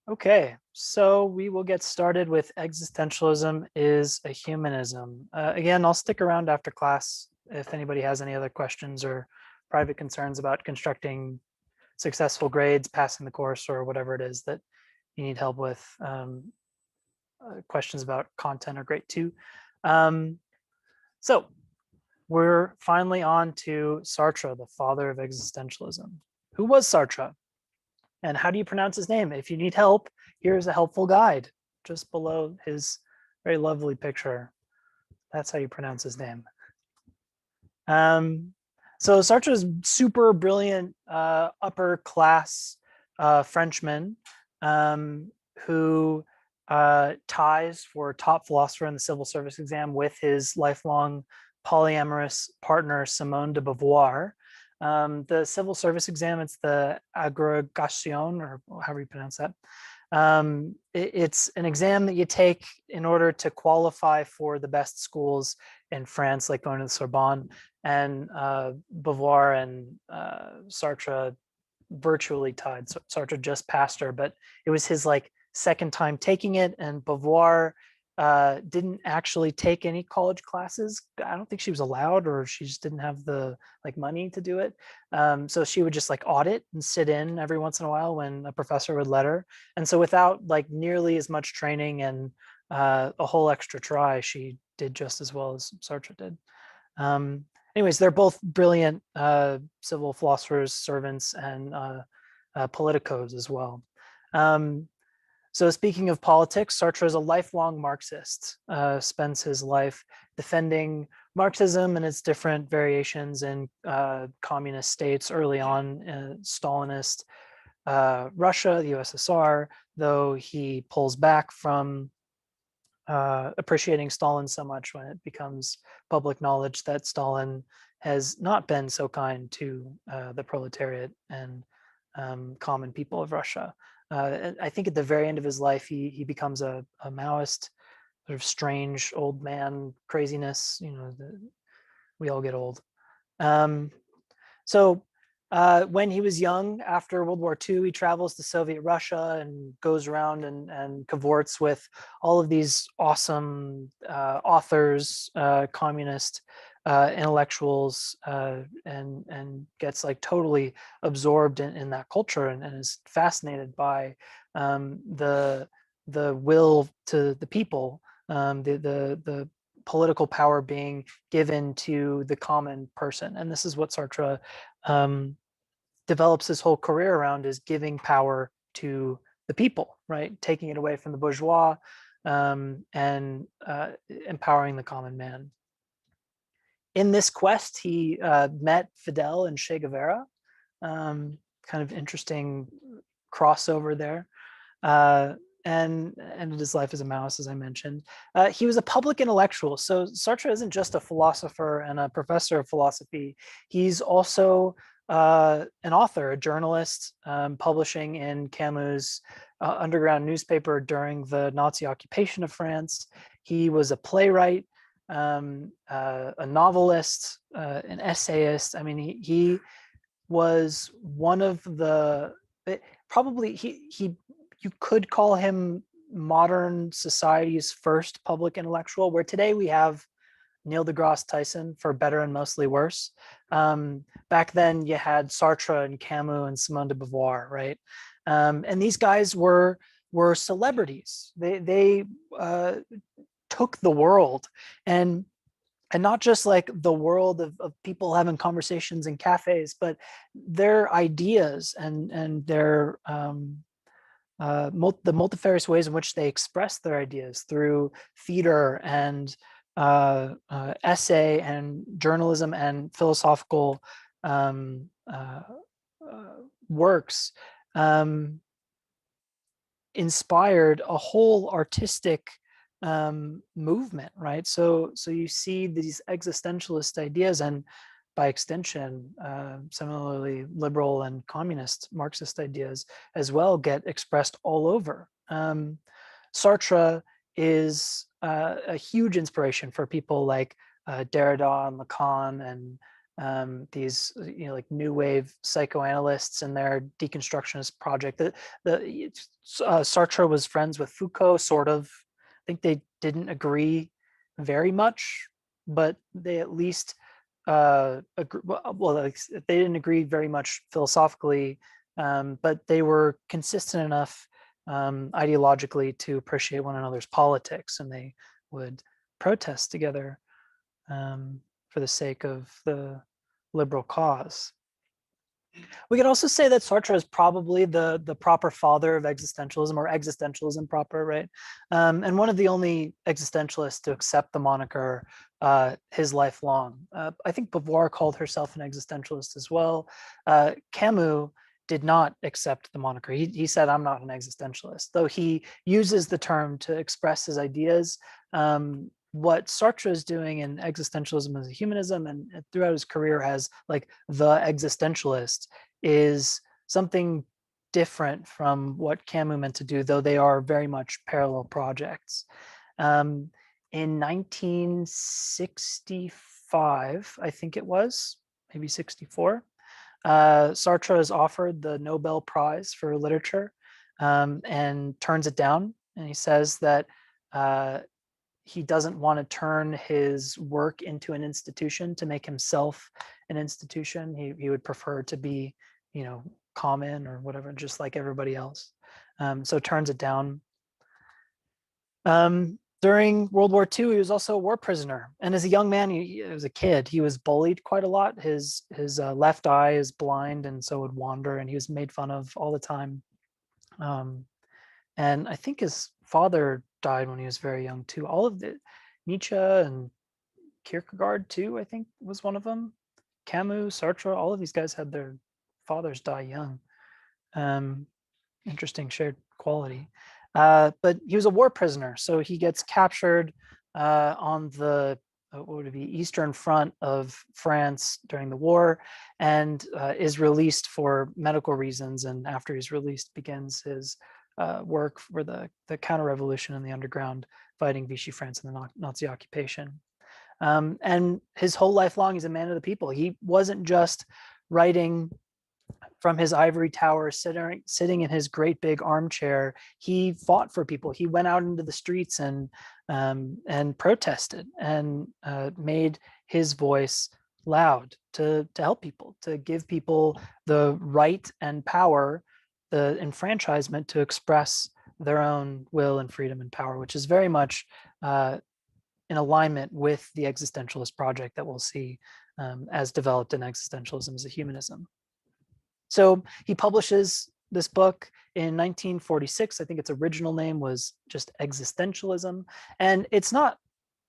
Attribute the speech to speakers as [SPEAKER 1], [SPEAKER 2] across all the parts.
[SPEAKER 1] Okay, so we will get started with Existentialism is a Humanism. Again, I'll stick around after class if anybody has any other questions or private concerns about constructing successful grades, passing the course, or whatever it is that you need help with. Questions about content are great too. So we're finally on to Sartre, the father of existentialism. Who was Sartre? And how do you pronounce his name? If you need help, here's a helpful guide just below his very lovely picture. That's how you pronounce his name. So Sartre is super brilliant upper class Frenchman who ties for top philosopher in the civil service exam with his lifelong polyamorous partner Simone de Beauvoir. The civil service exam, it's the agrégation, or however you pronounce that. It's an exam that you take in order to qualify for the best schools in France, like going to the Sorbonne. And Beauvoir and Sartre virtually tied. So Sartre just passed her, but it was his like second time taking it, and Beauvoir didn't actually take any college classes. I don't think she was allowed, or she just didn't have the like money to do it. So she would just like audit and sit in every once in a while when a professor would let her. And so without like nearly as much training and a whole extra try, she did just as well as Sartre did. Anyways, they're both brilliant civil philosophers, servants, and politicos as well. So speaking of politics, Sartre is a lifelong Marxist, spends his life defending Marxism and its different variations in communist states early on, Stalinist Russia, the USSR, though he pulls back from appreciating Stalin so much when it becomes public knowledge that Stalin has not been so kind to the proletariat and common people of Russia. I think at the very end of his life, he becomes a Maoist, sort of strange old man craziness. You know, we all get old. So when he was young, after World War II, he travels to Soviet Russia and goes around and cavorts with all of these awesome authors, communist intellectuals, and gets like totally absorbed in that culture and is fascinated by the will to the people, the political power being given to the common person. And this is what Sartre develops his whole career around, is giving power to the people, right? Taking it away from the bourgeois and empowering the common man. In this quest, he met Fidel and Che Guevara. Kind of interesting crossover there. And ended his life as a Maoist, as I mentioned. He was a public intellectual. So Sartre isn't just a philosopher and a professor of philosophy. He's also an author, a journalist, publishing in Camus' underground newspaper during the Nazi occupation of France. He was a playwright, a novelist, an essayist. I mean, he was one of the probably he you could call him modern society's first public intellectual, where today we have Neil deGrasse Tyson for better and mostly worse. Back then you had Sartre and Camus and Simone de Beauvoir, right? And these guys were celebrities. They took the world and not just like the world of people having conversations in cafes, but their ideas and their the multifarious ways in which they express their ideas through theater and essay and journalism and philosophical works inspired a whole artistic movement, right? So you see these existentialist ideas, and by extension, similarly liberal and communist Marxist ideas as well, get expressed all over. Sartre is a huge inspiration for people like Derrida and Lacan and these like new wave psychoanalysts and their deconstructionist project. Sartre was friends with Foucault, sort of. I think they didn't agree very much, but they at least they didn't agree very much philosophically, but they were consistent enough ideologically to appreciate one another's politics, and they would protest together for the sake of the liberal cause. We could also say that Sartre is probably the proper father of existentialism, or existentialism proper, right? And one of the only existentialists to accept the moniker his life long. I think Beauvoir called herself an existentialist as well. Camus did not accept the moniker. He said, I'm not an existentialist, though he uses the term to express his ideas. What Sartre is doing in Existentialism as a Humanism, and throughout his career as like the existentialist, is something different from what Camus meant to do, though they are very much parallel projects. In 1965, I think it was, maybe 64, Sartre is offered the Nobel Prize for Literature and turns it down. And he says that he doesn't want to turn his work into an institution to make himself an institution. He would prefer to be, common or whatever, just like everybody else. So turns it down. During World War II, he was also a war prisoner. And as a young man, as a kid, he was bullied quite a lot. His left eye is blind and so would wander, and he was made fun of all the time. And I think his father died when he was very young too. All of the Nietzsche and Kierkegaard too, I think, was one of them. Camus, Sartre, all of these guys had their fathers die young. Interesting shared quality. But he was a war prisoner, so he gets captured on the what would it be, Eastern Front of France during the war, and is released for medical reasons. And after he's released, begins his work for the counter-revolution in the underground, fighting Vichy France and the Nazi occupation. And his whole life long, he's a man of the people. He wasn't just writing from his ivory tower, sitting in his great big armchair. He fought for people. He went out into the streets and protested and made his voice loud to help people, to give people the right and power, the enfranchisement to express their own will and freedom and power, which is very much in alignment with the existentialist project that we'll see as developed in Existentialism as a Humanism. So he publishes this book in 1946. I think its original name was just Existentialism. And it's not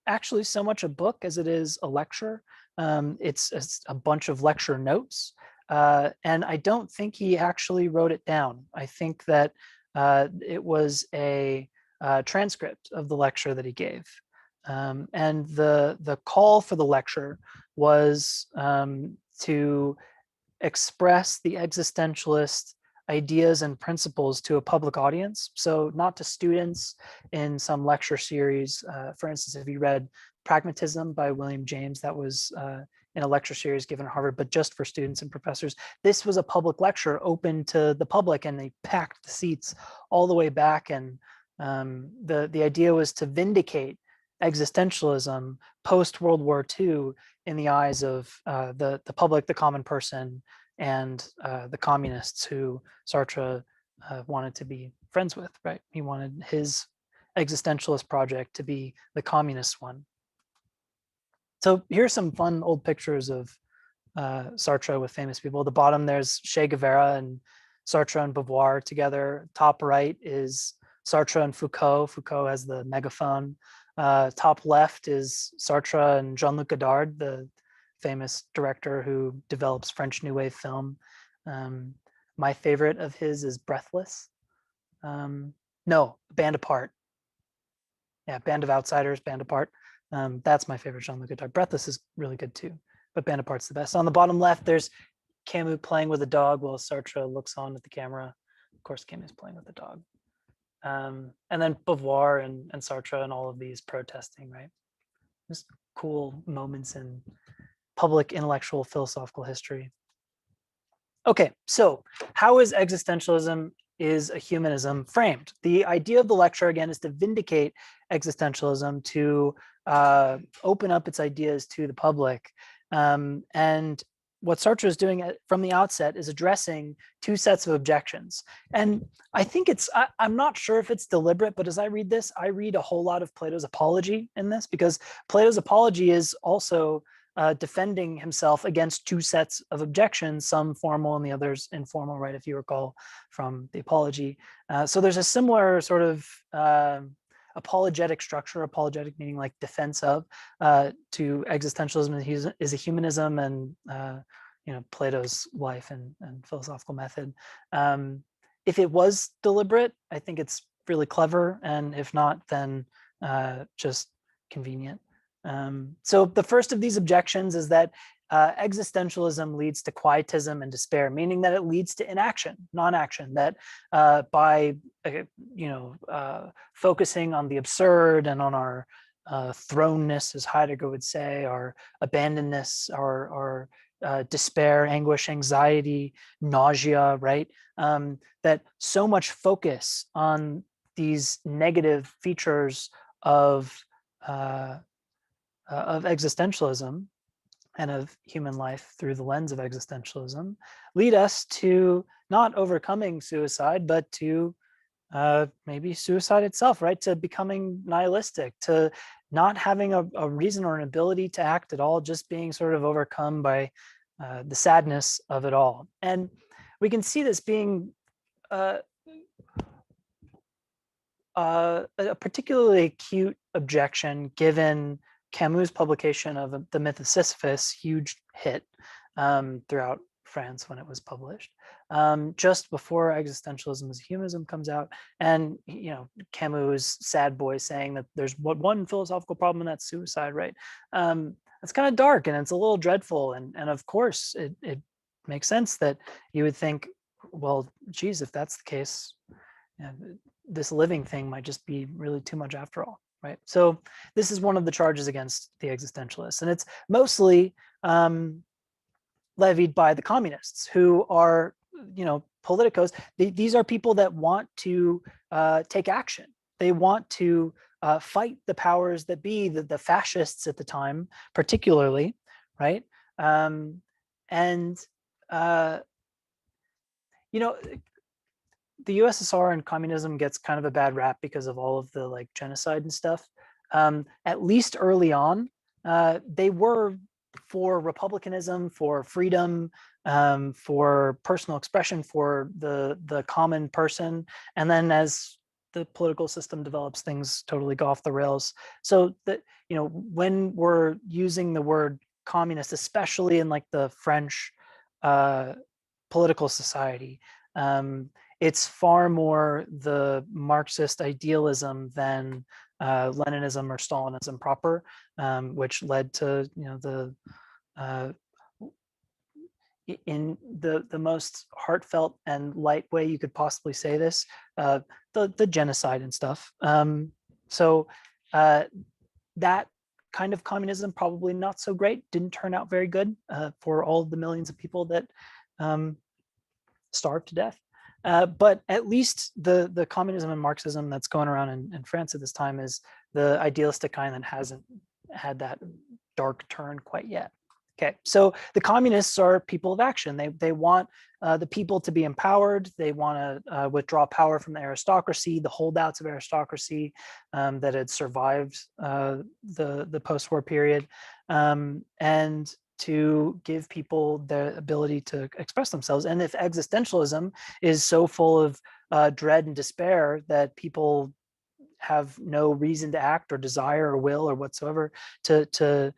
[SPEAKER 1] actually so much a book as it is a lecture. It's a bunch of lecture notes. And I don't think he actually wrote it down. I think that it was a transcript of the lecture that he gave. And the call for the lecture was to express the existentialist ideas and principles to a public audience. So not to students in some lecture series. For instance, if you read Pragmatism by William James, that was in a lecture series given at Harvard, but just for students and professors. This was a public lecture open to the public, and they packed the seats all the way back. And the idea was to vindicate existentialism post World War II in the eyes of the public, the common person, and the communists who Sartre wanted to be friends with, right? He wanted his existentialist project to be the communist one. So here's some fun old pictures of Sartre with famous people. At the bottom, there's Che Guevara and Sartre and Beauvoir together. Top right is Sartre and Foucault. Foucault has the megaphone. Top left is Sartre and Jean-Luc Godard, the famous director who develops French New Wave film. My favorite of his is Breathless. No, Band Apart. Yeah, Band of Outsiders, Band Apart. That's my favorite Jean-Luc Godard. Breathless is really good too, but Band Apart's the best. On the bottom left, there's Camus playing with a dog while Sartre looks on at the camera. Of course, Camus is playing with a dog. And then Beauvoir and Sartre and all of these protesting, right? Just cool moments in public intellectual philosophical history. Okay, so how is existentialism is a humanism framed? The idea of the lecture, again, is to vindicate existentialism, to open up its ideas to the public. And what Sartre is doing from the outset is addressing two sets of objections. And I think I'm not sure if it's deliberate, but as I read this, I read a whole lot of Plato's Apology in this, because Plato's Apology is also defending himself against two sets of objections, some formal and the others informal, right? If you recall from the Apology. So there's a similar sort of apologetic structure, apologetic meaning like defense of, to existentialism is a humanism and Plato's life and philosophical method. If it was deliberate, I think it's really clever, and if not, then just convenient. So the first of these objections is that existentialism leads to quietism and despair, meaning that it leads to inaction, non-action, that by focusing on the absurd and on our thrownness, as Heidegger would say, our abandonness, our despair, anguish, anxiety, nausea, right? That so much focus on these negative features of existentialism and of human life through the lens of existentialism lead us to not overcoming suicide, but to maybe suicide itself, right? To becoming nihilistic, to not having a reason or an ability to act at all, just being sort of overcome by the sadness of it all. And we can see this being a particularly acute objection given Camus' publication of The Myth of Sisyphus, huge hit throughout France when it was published, just before Existentialism as Humanism comes out. And Camus' sad boy saying that there's one philosophical problem, and that's suicide, right? It's kind of dark and it's a little dreadful. And of course, it makes sense that you would think, well, geez, if that's the case, this living thing might just be really too much after all. Right. So this is one of the charges against the existentialists, and it's mostly levied by the communists, who are, politicos. These are people that want to take action. They want to fight the powers that be, the fascists at the time, particularly, right? The USSR and communism gets kind of a bad rap because of all of the genocide and stuff. At least early on, they were for republicanism, for freedom, for personal expression, for the common person. And then as the political system develops, things totally go off the rails. So that, when we're using the word communist, especially in the French political society, it's far more the Marxist idealism than Leninism or Stalinism proper, which led to in the most heartfelt and light way you could possibly say this, the genocide and stuff. So that kind of communism, probably not so great, didn't turn out very good for all of the millions of people that starved to death. But at least the communism and Marxism that's going around in France at this time is the idealistic kind that hasn't had that dark turn quite yet. Okay, so the communists are people of action. They want the people to be empowered. They want to withdraw power from the aristocracy, the holdouts of aristocracy that had survived the post-war period, and to give people the ability to express themselves. And if existentialism is so full of dread and despair that people have no reason to act or desire or will or whatsoever to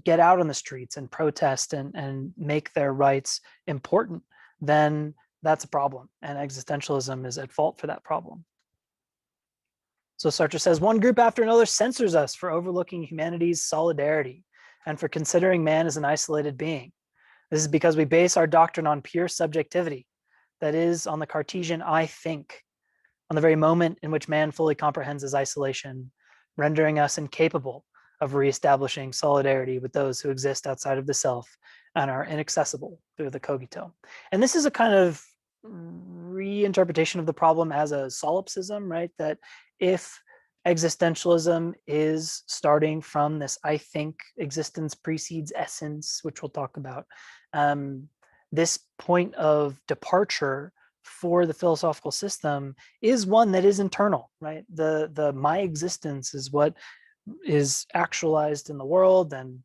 [SPEAKER 1] get out on the streets and protest and make their rights important, then that's a problem. And existentialism is at fault for that problem. So Sartre says, one group after another censors us for overlooking humanity's solidarity and for considering man as an isolated being. This is because we base our doctrine on pure subjectivity, that is, on the Cartesian I think, on the very moment in which man fully comprehends his isolation, rendering us incapable of reestablishing solidarity with those who exist outside of the self and are inaccessible through the cogito. And this is a kind of reinterpretation of the problem as a solipsism, right? That if existentialism is starting from this I think existence precedes essence, which we'll talk about, this point of departure for the philosophical system is one that is internal, right? The my existence is what is actualized in the world, and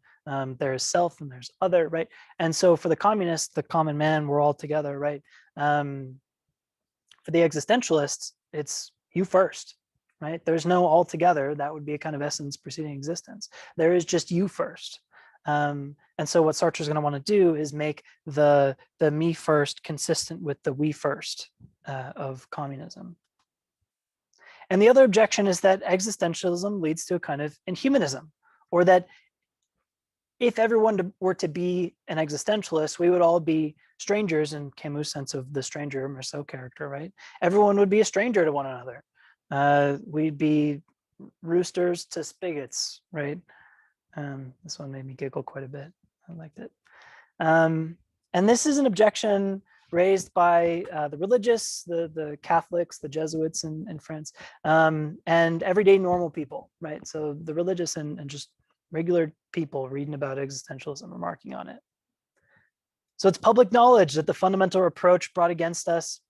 [SPEAKER 1] there is self and there's other, right? And so for the communists, the common man, we're all together, right? For the existentialists, it's you first, right? There's no all together. That would be a kind of essence preceding existence. There is just you first. And so what Sartre is going to want to do is make the me first consistent with the we first of communism. And the other objection is that existentialism leads to a kind of inhumanism, or that if everyone were to be an existentialist, we would all be strangers in Camus' sense of the stranger Marceau character, right? Everyone would be a stranger to one another. We'd be roosters to spigots, right? This one made me giggle quite a bit. I liked it. And this is an objection raised by the religious, the Catholics, the Jesuits in France, and everyday normal people, right? So the religious and just regular people reading about existentialism, remarking on it. So it's public knowledge that the fundamental reproach brought against us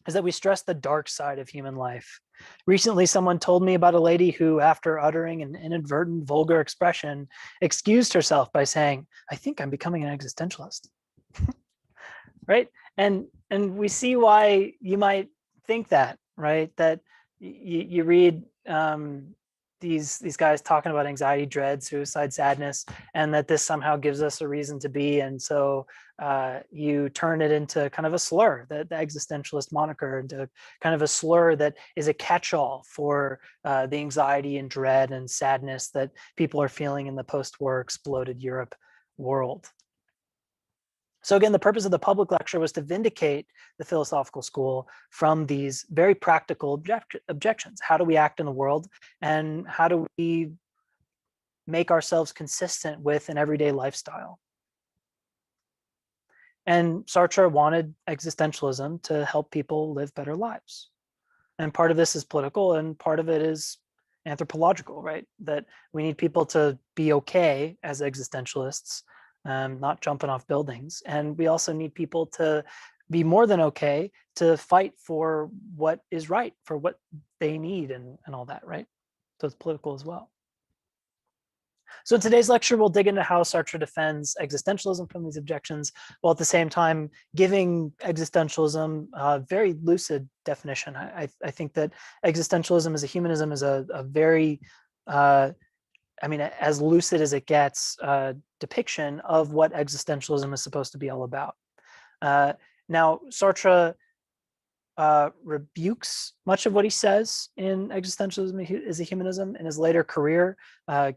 [SPEAKER 1] is that we stress the dark side of human life. Recently, someone told me about a lady who, after uttering an inadvertent vulgar expression, excused herself by saying, "I think I'm becoming an existentialist." Right? And we see why you might think that, right? That you read these guys talking about anxiety, dread, suicide, sadness, and that this somehow gives us a reason to be. And so you turn it into kind of a slur, the existentialist moniker, into kind of a slur that is a catch-all for the anxiety and dread and sadness that people are feeling in the post-war exploded Europe world. So again, the purpose of the public lecture was to vindicate the philosophical school from these very practical objections. How do we act in the world? And how do we make ourselves consistent with an everyday lifestyle? And Sartre wanted existentialism to help people live better lives. And part of this is political and part of it is anthropological, right? That we need people to be okay as existentialists, not jumping off buildings. And we also need people to be more than okay to fight for what is right, for what they need and all that, right? So it's political as well. So in today's lecture, we'll dig into how Sartre defends existentialism from these objections, while at the same time giving existentialism a very lucid definition. I think that existentialism as a humanism is a very, I mean, as lucid as it gets, depiction of what existentialism is supposed to be all about. Now, Sartre rebukes much of what he says in Existentialism is a Humanism. In his later career,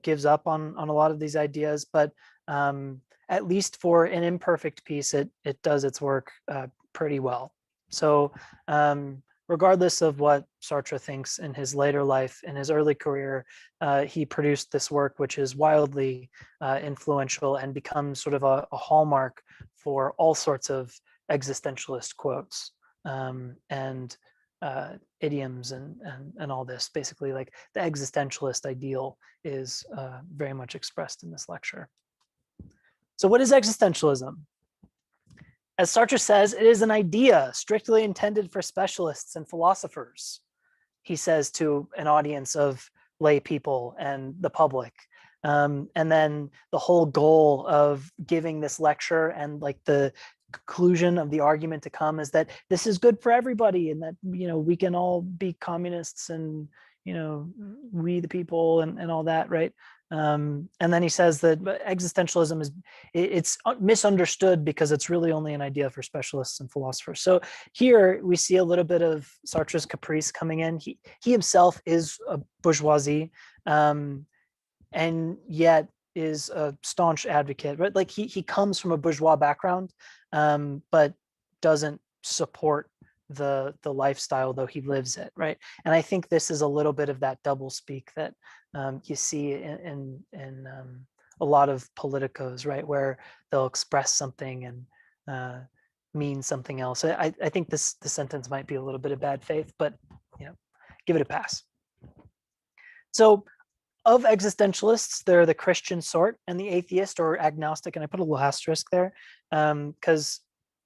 [SPEAKER 1] gives up on a lot of these ideas, but at least for an imperfect piece, it does its work pretty well. So regardless of what Sartre thinks in his later life, in his early career, he produced this work which is wildly influential and becomes sort of a hallmark for all sorts of existentialist quotes. And idioms and all this. Basically, like the existentialist ideal is very much expressed in this lecture. So what is existentialism? As Sartre says, it is an idea strictly intended for specialists and philosophers, he says to an audience of lay people and the public. And then the whole goal of giving this lecture and like the conclusion of the argument to come is that this is good for everybody and that, you know, we can all be communists and, you know, we the people and all that, right? And then he says that existentialism it's misunderstood because it's really only an idea for specialists and philosophers. So here we see a little bit of Sartre's caprice coming in. He himself is a bourgeoisie, and yet is a staunch advocate, right? Like he comes from a bourgeois background, but doesn't support the lifestyle, though he lives it, right? And I think this is a little bit of that double speak that you see in a lot of politicos, right, where they'll express something and mean something else. I think this sentence might be a little bit of bad faith, but give it a pass. So of existentialists, there are the Christian sort and the atheist or agnostic, and I put a little asterisk there because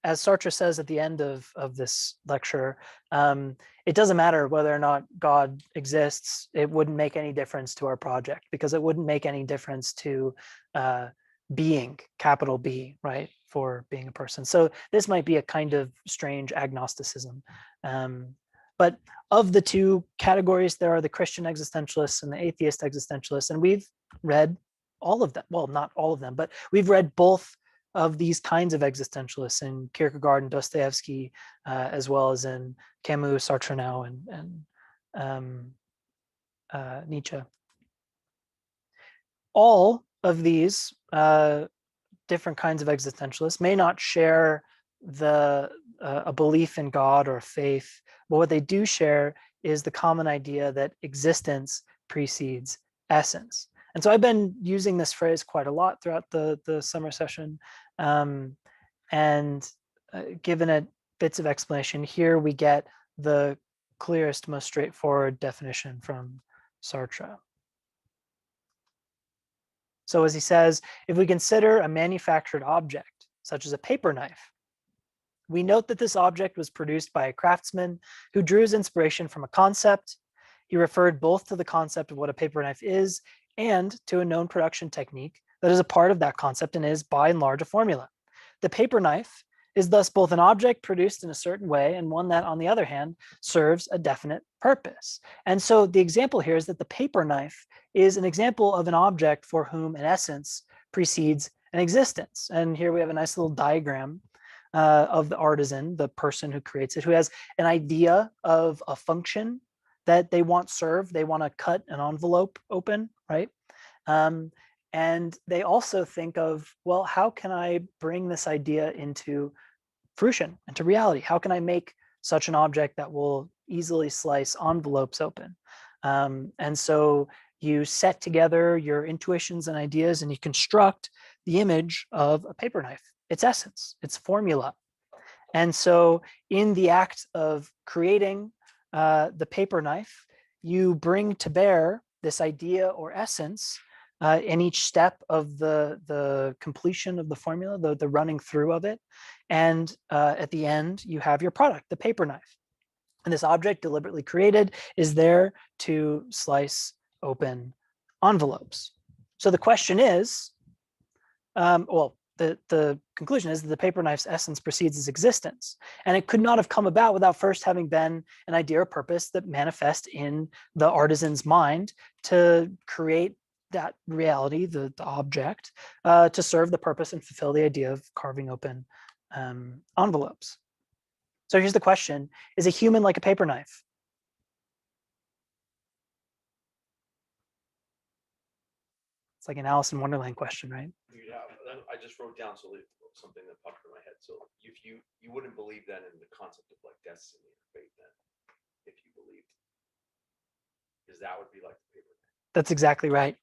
[SPEAKER 1] as Sartre says at the end of this lecture, it doesn't matter whether or not God exists. It wouldn't make any difference to our project because it wouldn't make any difference to being, capital B, right, for being a person. So this might be a kind of strange agnosticism. But of the two categories, there are the Christian existentialists and the atheist existentialists, and we've read all of them. Well, not all of them, but we've read both of these kinds of existentialists in Kierkegaard and Dostoevsky, as well as in Camus, Sartre now, and Nietzsche. All of these different kinds of existentialists may not share a belief in God or faith, but what they do share is the common idea that existence precedes essence. And so I've been using this phrase quite a lot throughout the summer session, and given it bits of explanation. Here we get the clearest, most straightforward definition from Sartre. So as he says, if we consider a manufactured object, such as a paper knife, we note that this object was produced by a craftsman who drew his inspiration from a concept. He referred both to the concept of what a paper knife is and to a known production technique that is a part of that concept and is, by and large, a formula. The paper knife is thus both an object produced in a certain way and one that, on the other hand, serves a definite purpose. And so the example here is that the paper knife is an example of an object for whom an essence precedes an existence. And here we have a nice little diagram of the artisan, the person who creates it, who has an idea of a function that they want served. They want to cut an envelope open, right? And they also think of, well, how can I bring this idea into fruition, into reality? How can I make such an object that will easily slice envelopes open? And so you set together your intuitions and ideas and you construct the image of a paper knife, its essence, its formula. And so in the act of creating the paper knife, you bring to bear this idea or essence in each step of the completion of the formula, the running through of it. And at the end, you have your product, the paper knife. And this object deliberately created is there to slice open envelopes. So the question is, the conclusion is that the paper knife's essence precedes its existence. And it could not have come about without first having been an idea or purpose that manifests in the artisan's mind to create that reality, the object, to serve the purpose and fulfill the idea of carving open envelopes. So here's the question: is a human like a paper knife? It's like an Alice in Wonderland question, right?
[SPEAKER 2] Yeah, I just wrote down something that popped in my head. So if you wouldn't believe then in the concept of like destiny or fate then, if you believed, because that would be like the paper knife.
[SPEAKER 1] That's exactly right.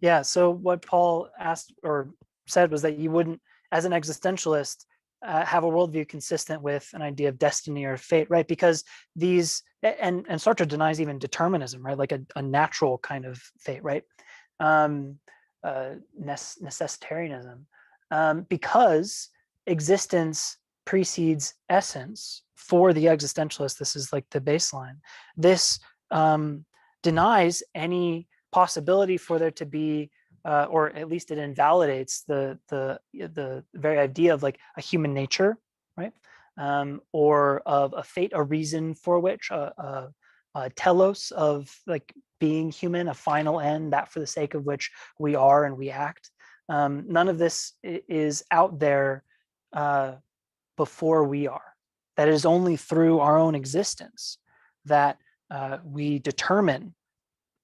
[SPEAKER 1] Yeah. So what Paul asked or said was that you wouldn't, as an existentialist, have a worldview consistent with an idea of destiny or fate, right? Because these, and Sartre denies even determinism, right? Like a natural kind of fate, right? Necessitarianism, because existence precedes essence for the existentialist. This is like the baseline. This denies any possibility for there to be, or at least it invalidates the very idea of like a human nature, right? Or of a fate, a reason for which, a telos of like being human, a final end, that for the sake of which we are and we act. None of this is out there before we are. That it is only through our own existence that we determine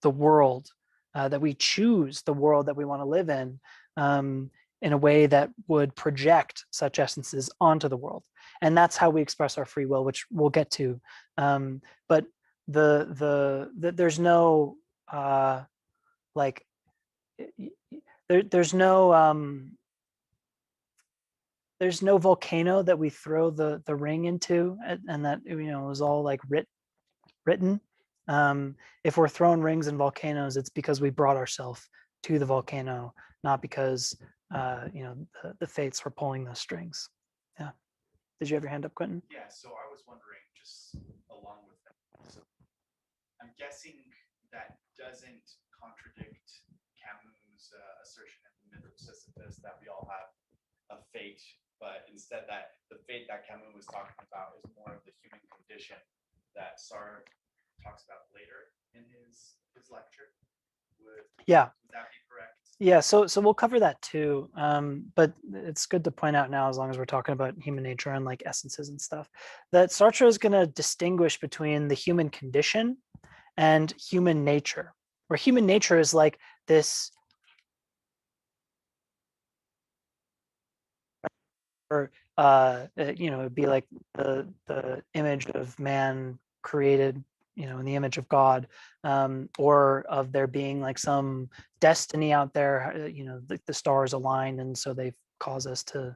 [SPEAKER 1] the world, that we choose the world that we want to live in a way that would project such essences onto the world. and that's how we express our free will, which we'll get to. But there's no like there's no volcano that we throw the ring into, and that is all like written. If we're throwing rings in volcanoes, it's because we brought ourselves to the volcano, not because the fates were pulling those strings. Yeah. Did you have your hand up, Quentin?
[SPEAKER 3] Yeah, so I was wondering, just along with that, so I'm guessing that doesn't contradict Camus' assertion in the myth of Sisyphus that we all have a fate, but instead that the fate that Camus was talking about is more of the human condition that Sartre talks about later in his lecture. Would that be correct?
[SPEAKER 1] Yeah, so we'll cover that too, but it's good to point out now, as long as we're talking about human nature and like essences and stuff, that Sartre is going to distinguish between the human condition and human nature, where human nature is like this, or it'd be like the image of man created, in the image of God, or of there being like some destiny out there, the stars align, and so they cause us to,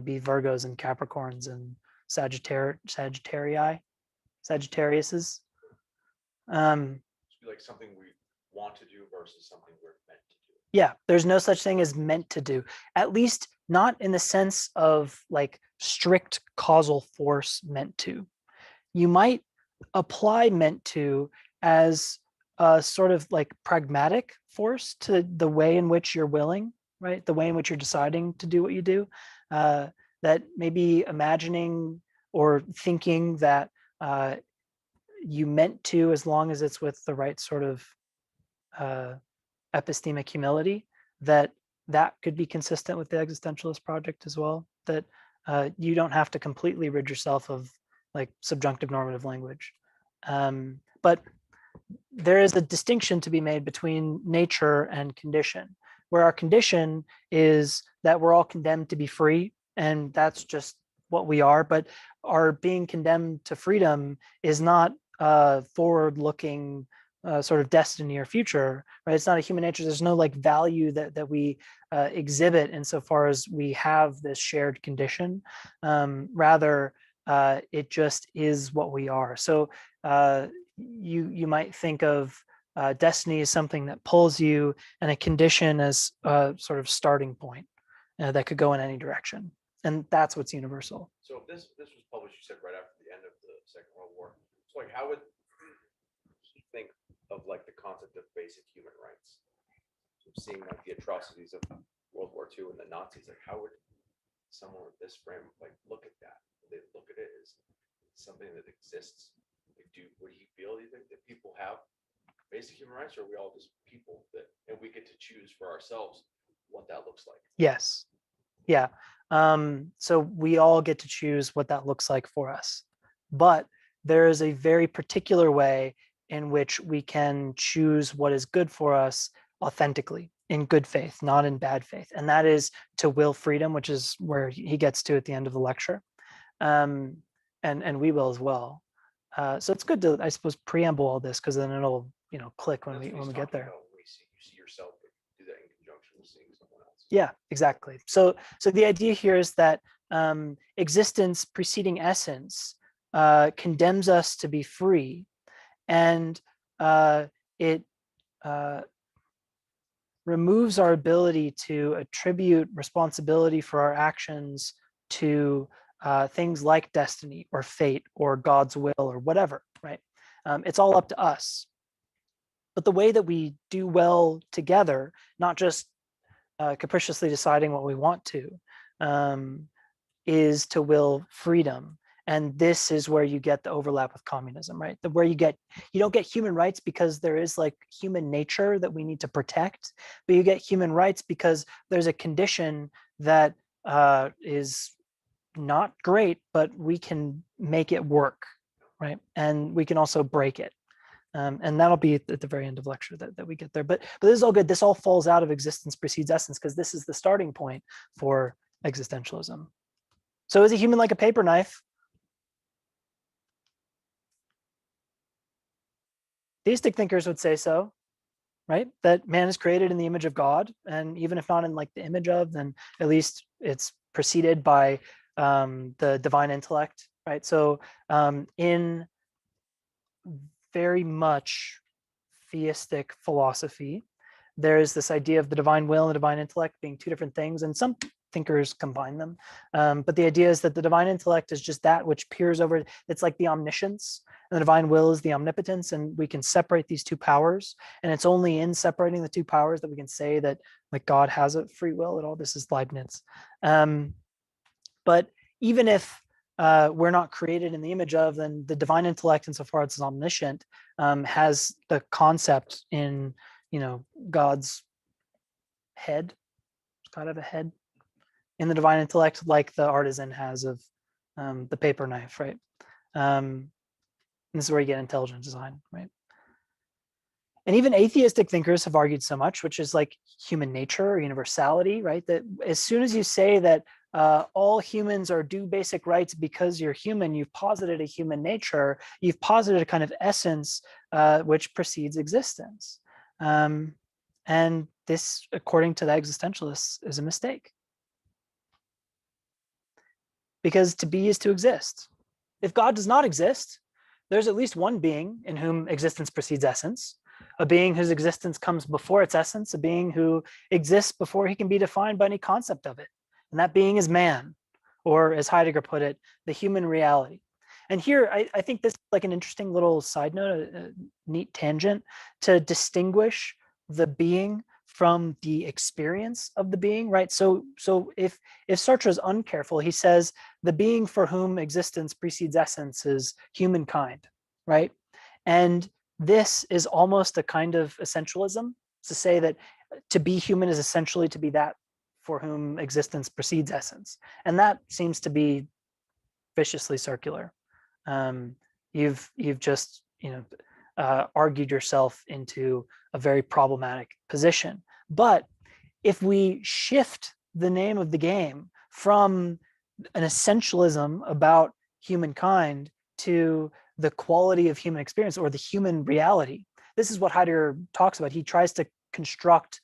[SPEAKER 1] be Virgos and Capricorns and Sagittariuses.
[SPEAKER 2] Like something we want to do versus something we're meant to do.
[SPEAKER 1] Yeah, there's no such thing as meant to do, at least not in the sense of like strict causal force meant to. You might apply meant to as a sort of like pragmatic force to the way in which you're willing, right? The way in which you're deciding to do what you do. That maybe imagining or thinking that you meant to, as long as it's with the right sort of epistemic humility, that could be consistent with the existentialist project as well. That you don't have to completely rid yourself of like subjunctive normative language. But there is a distinction to be made between nature and condition, where our condition is that we're all condemned to be free, and that's just what we are. But our being condemned to freedom is not forward-looking sort of destiny or future, right? It's not a human nature. There's no like value that we exhibit insofar as we have this shared condition. Rather, it just is what we are. So you might think of destiny as something that pulls you, and a condition as a sort of starting point that could go in any direction. And that's what's universal.
[SPEAKER 2] So if this was published, you said, right after the end of the Second World War. So like, how would he think of like the concept of basic human rights? So seeing like the atrocities of World War II and the Nazis, like how would someone with this frame like look at that? Would they look at it as something that exists? Would he feel, do you think, that people have basic human rights, or are we all just people that, and we get to choose for ourselves what that looks like?
[SPEAKER 1] Yes. Yeah. So we all get to choose what that looks like for us. But there is a very particular way in which we can choose what is good for us authentically, in good faith, not in bad faith. And that is to will freedom, which is where he gets to at the end of the lecture. And we will as well. So it's good to, I suppose, preamble all this, because then it'll, click when we get there.
[SPEAKER 2] You see yourself, but do that in conjunction with seeing someone else.
[SPEAKER 1] Yeah, exactly. So the idea here is that existence preceding essence condemns us to be free, and it removes our ability to attribute responsibility for our actions to things like destiny or fate or God's will or whatever, right? It's all up to us. But the way that we do well together, not just capriciously deciding what we want to, is to will freedom. And this is where you get the overlap with communism, right? Where you don't get human rights because there is like human nature that we need to protect, but you get human rights because there's a condition that is not great, but we can make it work, right? And we can also break it. And that'll be at the very end of lecture that we get there. But this is all good. This all falls out of existence precedes essence, because this is the starting point for existentialism. So is a human like a paper knife? Theistic thinkers would say so, right? That man is created in the image of God, and even if not in like the image of, then at least it's preceded by the divine intellect, right? So in very much theistic philosophy, there's this idea of the divine will and the divine intellect being two different things, and some thinkers combine them. But the idea is that the divine intellect is just that which peers over, it's like the omniscience, and the divine will is the omnipotence, and we can separate these two powers. And it's only in separating the two powers that we can say that like God has a free will at all. This is Leibniz. But even if we're not created in the image of, then the divine intellect, insofar as it's omniscient, has the concept in, God's head. God have a head in the divine intellect, like the artisan has of the paper knife, right? This is where you get intelligent design, right? And even atheistic thinkers have argued so much, which is like human nature or universality, right? That as soon as you say that all humans are due basic rights because you're human, you've posited a human nature, you've posited a kind of essence which precedes existence. And this, according to the existentialists, is a mistake. Because to be is to exist. If God does not exist, there's at least one being in whom existence precedes essence, a being whose existence comes before its essence, a being who exists before he can be defined by any concept of it. And that being is man, or as Heidegger put it, the human reality. And here, I think this is like an interesting little side note, a neat tangent to distinguish the being from the experience of the being, right? So if Sartre is uncareful, he says the being for whom existence precedes essence is humankind, right? And this is almost a kind of essentialism, to say that to be human is essentially to be that for whom existence precedes essence. And that seems to be viciously circular. You've just argued yourself into a very problematic position. But if we shift the name of the game from an essentialism about humankind to the quality of human experience or the human reality, this is what Heidegger talks about. He does construct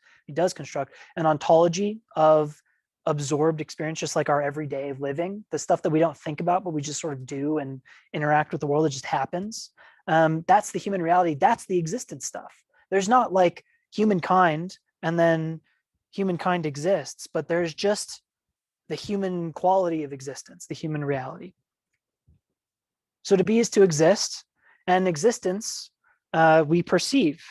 [SPEAKER 1] an ontology of absorbed experience, just like our everyday living, the stuff that we don't think about, but we just sort of do and interact with the world. It just happens. That's the human reality. That's the existence stuff. There's not like humankind and then humankind exists, but there's just the human quality of existence, the human reality. So to be is to exist, and existence we perceive.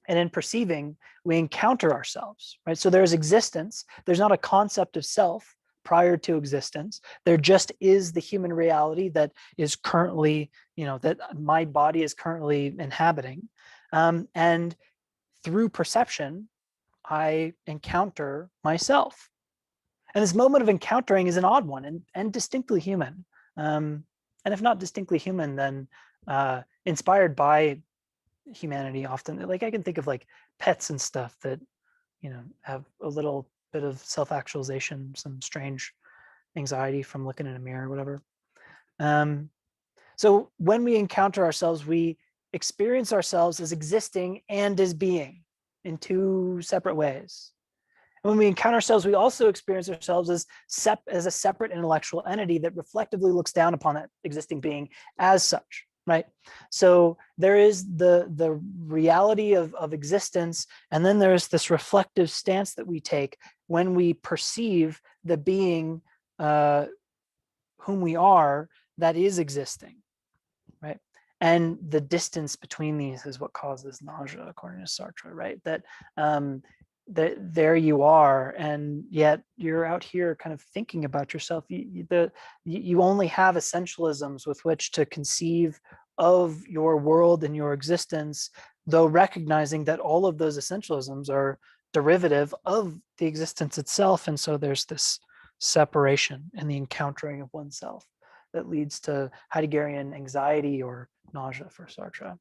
[SPEAKER 1] And in perceiving, we encounter ourselves, right? So there's existence. There's not a concept of self prior to existence. There just is the human reality that is currently, that my body is currently inhabiting. And through perception, I encounter myself. And this moment of encountering is an odd one and distinctly human. And if not distinctly human, then inspired by humanity often. Like I can think of like pets and stuff that, have a little bit of self-actualization, some strange anxiety from looking in a mirror or whatever. So when we encounter ourselves, we experience ourselves as existing and as being in two separate ways. And when we encounter ourselves, we also experience ourselves as a separate intellectual entity that reflectively looks down upon that existing being as such, right? So there is the reality of existence, and then there's this reflective stance that we take when we perceive the being whom we are that is existing, right? And the distance between these is what causes nausea, according to Sartre, right? That there you are, and yet you're out here kind of thinking about yourself. You only have essentialisms with which to conceive of your world and your existence, though recognizing that all of those essentialisms are derivative of the existence itself. And so there's this separation and the encountering of oneself that leads to Heideggerian anxiety or nausea for Sartre.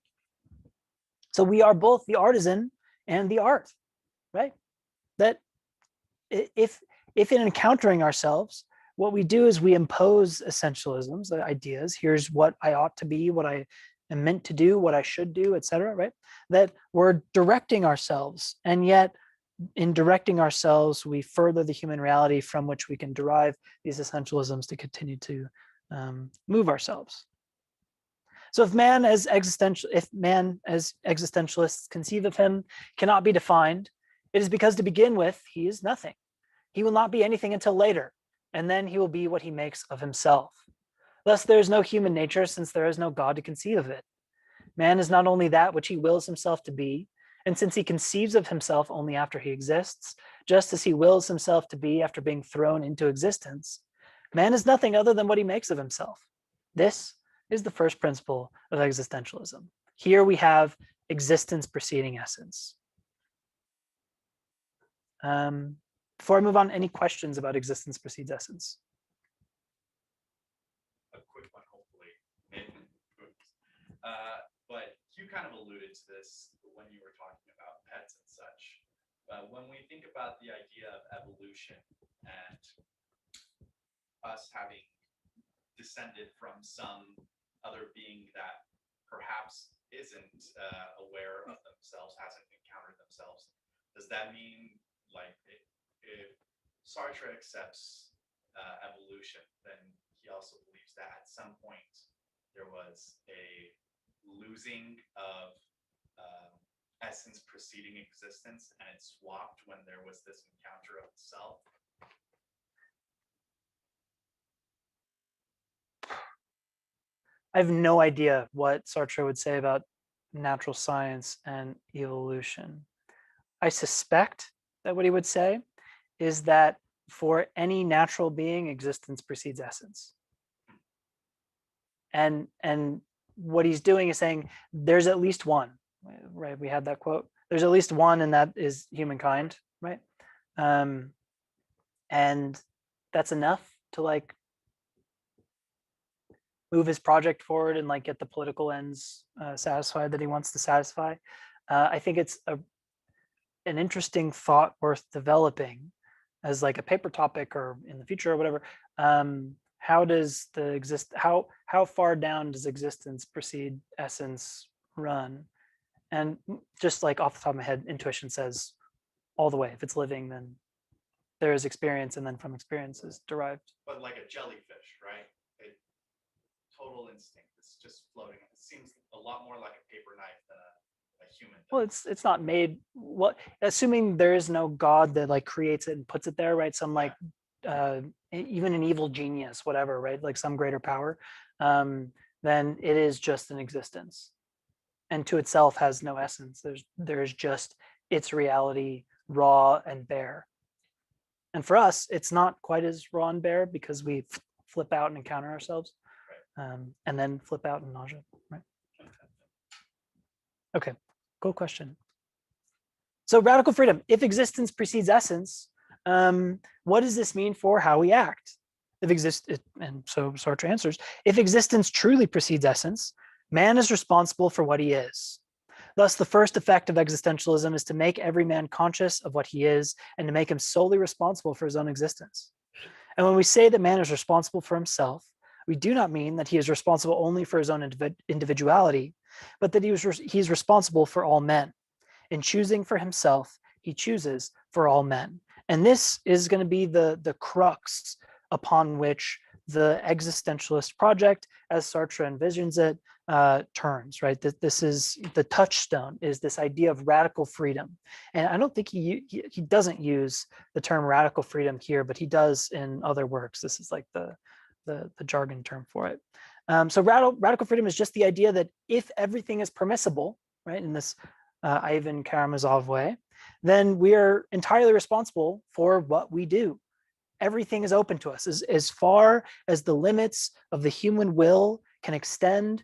[SPEAKER 1] So we are both the artisan and the art, right? That if in encountering ourselves, what we do is we impose essentialisms, ideas. Here's what I ought to be, what I am meant to do, what I should do, etc. Right? That we're directing ourselves, and yet in directing ourselves, we further the human reality from which we can derive these essentialisms to continue to move ourselves. So if man as existentialists conceive of him cannot be defined, it is because to begin with, he is nothing. He will not be anything until later, and then he will be what he makes of himself. Thus, there is no human nature, since there is no God to conceive of it. Man is not only that which he wills himself to be, and since he conceives of himself only after he exists, just as he wills himself to be after being thrown into existence, man is nothing other than what he makes of himself. This is the first principle of existentialism. Here we have existence preceding essence. Before I move on, any questions about existence precedes essence?
[SPEAKER 3] A quick one, hopefully. But you kind of alluded to this when you were talking about pets and such. When we think about the idea of evolution and us having descended from some other being that perhaps isn't aware of themselves, hasn't encountered themselves, does that mean, like, if Sartre accepts evolution, then he also believes that at some point there was a losing of essence preceding existence, and it swapped when there was this encounter of the self?
[SPEAKER 1] I have no idea what Sartre would say about natural science and evolution. I suspect that what he would say is that for any natural being, existence precedes essence. And what he's doing is saying there's at least one, right? We had that quote. There's at least one, and that is humankind, right? And that's enough to like move his project forward and like get the political ends satisfied that he wants to satisfy. I think it's an interesting thought worth developing as like a paper topic or in the future or whatever. How does how far down does existence precede essence run? And just like off the top of my head, intuition says all the way. If it's living, then there is experience, and then from experience is derived.
[SPEAKER 3] But like a jellyfish, right? Total instinct. It's just floating. It seems a lot more like a paper knife than a human.
[SPEAKER 1] Well, it's not made. What, assuming there is no God that like creates it and puts it there, right? Some like even an evil genius, whatever, right? Like some greater power. Then it is just an existence, and to itself has no essence. There is just its reality, raw and bare. And for us, it's not quite as raw and bare because we flip out and encounter ourselves. And then flip out in nausea, right? Okay, cool question. So radical freedom, if existence precedes essence, what does this mean for how we act? And so Sartre answers, if existence truly precedes essence, man is responsible for what he is. Thus, the first effect of existentialism is to make every man conscious of what he is and to make him solely responsible for his own existence. And when we say that man is responsible for himself, we do not mean that he is responsible only for his own individuality, but that he is responsible for all men. In choosing for himself, he chooses for all men. And this is going to be the crux upon which the existentialist project, as Sartre envisions it, turns, right? That this is the touchstone, is this idea of radical freedom. And I don't think he doesn't use the term radical freedom here, but he does in other works. This is like the jargon term for it. So radical freedom is just the idea that if everything is permissible, right, in this Ivan Karamazov way, then we are entirely responsible for what we do. Everything is open to us. As far as the limits of the human will can extend,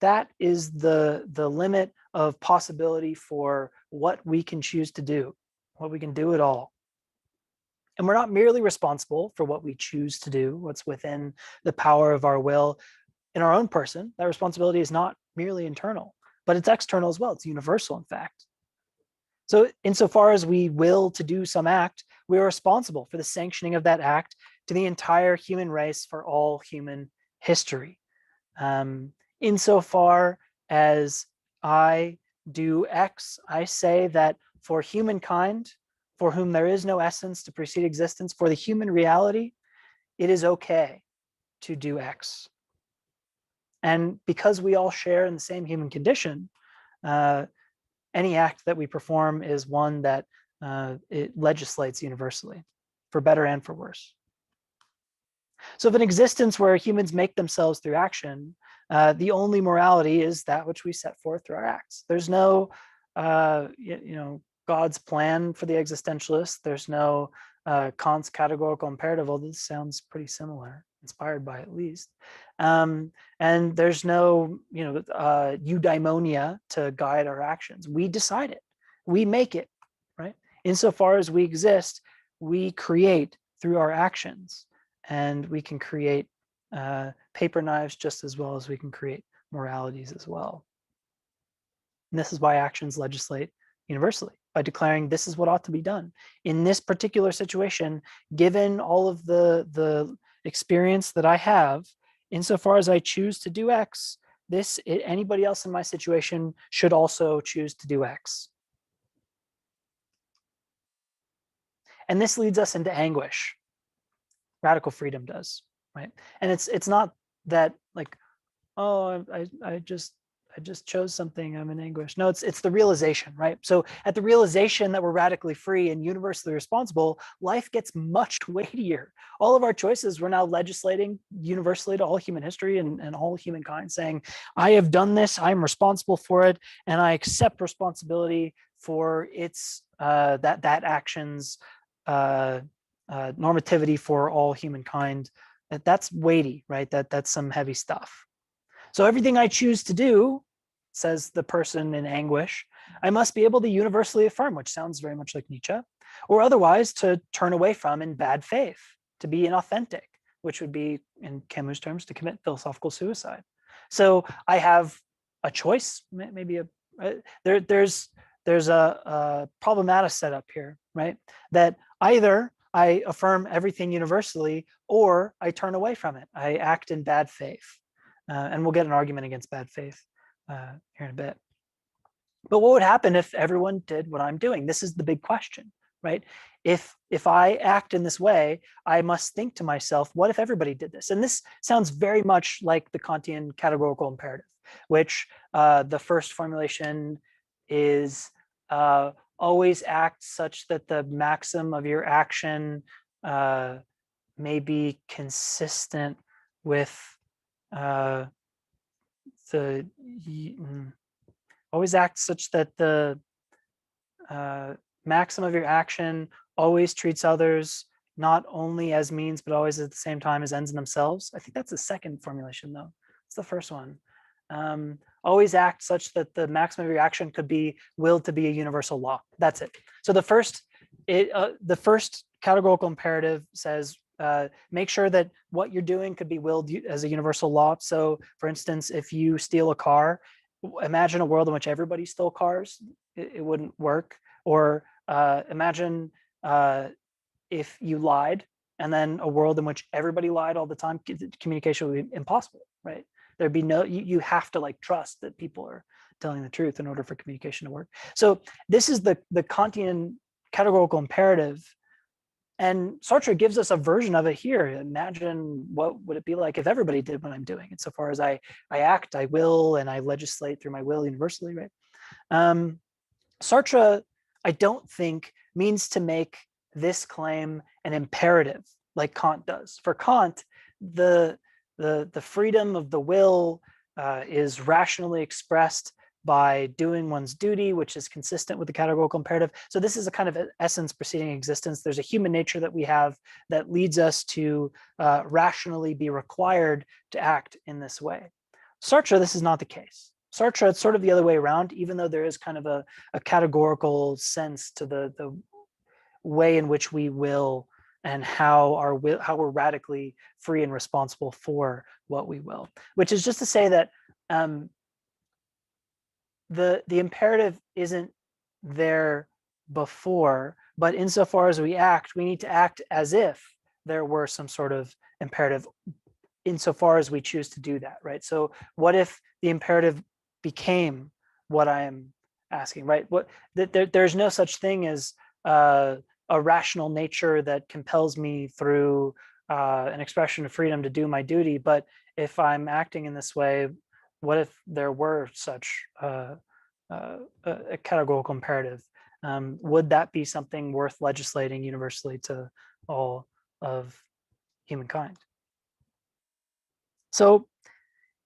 [SPEAKER 1] that is the limit of possibility for what we can choose to do, what we can do at all. And we're not merely responsible for what we choose to do, what's within the power of our will in our own person. That responsibility is not merely internal, but it's external as well. It's universal, in fact. So insofar as we will to do some act, we are responsible for the sanctioning of that act to the entire human race for all human history. Insofar as I do X, I say that for humankind, for whom there is no essence to precede existence, for the human reality, it is okay to do X. And because we all share in the same human condition, any act that we perform is one that it legislates universally, for better and for worse. So if an existence where humans make themselves through action, the only morality is that which we set forth through our acts. There's no, God's plan for the existentialist. There's no Kant's categorical imperative, although this sounds pretty similar, inspired by at least. And there's no, eudaimonia to guide our actions. We decide it. We make it, right? Insofar as we exist, we create through our actions. And we can create paper knives just as well as we can create moralities as well. And this is why actions legislate universally, by declaring this is what ought to be done. In this particular situation, given all of the experience that I have, insofar as I choose to do X, anybody else in my situation should also choose to do X. And this leads us into anguish. Radical freedom does, right? And it's not that like, oh, I just chose something, I'm in anguish. No, it's the realization, right? So at the realization that we're radically free and universally responsible, life gets much weightier. All of our choices, we're now legislating universally to all human history and all humankind, saying, I have done this, I'm responsible for it, and I accept responsibility for its that action's normativity for all humankind. That's weighty, right? That's some heavy stuff. So everything I choose to do, says the person in anguish, I must be able to universally affirm, which sounds very much like Nietzsche, or otherwise to turn away from in bad faith, to be inauthentic, which would be, in Camus' terms, to commit philosophical suicide. So I have a choice, maybe there's a problematic setup here, right? That either I affirm everything universally, or I turn away from it. I act in bad faith. And we'll get an argument against bad faith here in a bit. But what would happen if everyone did what I'm doing? This is the big question, right? If I act in this way, I must think to myself, what if everybody did this? And this sounds very much like the Kantian categorical imperative, which the first formulation is always act such that the maxim of your action may be consistent with always act such that the maxim of your action always treats others not only as means, but always at the same time as ends in themselves. I think that's the second formulation, though. It's the first one. Always act such that the maximum of your action could be willed to be a universal law. That's it. So the first categorical imperative says, make sure that what you're doing could be willed as a universal law. So for instance, if you steal a car, imagine a world in which everybody stole cars. It wouldn't work. Or imagine if you lied, and then a world in which everybody lied all the time, communication would be impossible, right? There'd be no, you have to like trust that people are telling the truth in order for communication to work. So this is the Kantian categorical imperative. And Sartre gives us a version of it here. Imagine what would it be like if everybody did what I'm doing. Insofar as I act, I will, and I legislate through my will universally, right? Sartre, I don't think, means to make this claim an imperative like Kant does. For Kant, the freedom of the will is rationally expressed by doing one's duty, which is consistent with the categorical imperative. So this is a kind of essence preceding existence. There's a human nature that we have that leads us to rationally be required to act in this way. Sartre, this is not the case. Sartre, it's sort of the other way around, even though there is kind of a categorical sense to the way in which we will and how we're radically free and responsible for what we will, which is just to say that the imperative isn't there before, but insofar as we act, we need to act as if there were some sort of imperative, insofar as we choose to do that, right? So what if the imperative became what I am asking, right? There's no such thing as a rational nature that compels me through an expression of freedom to do my duty. But if I'm acting in this way, what if there were such a categorical imperative? Would that be something worth legislating universally to all of humankind? So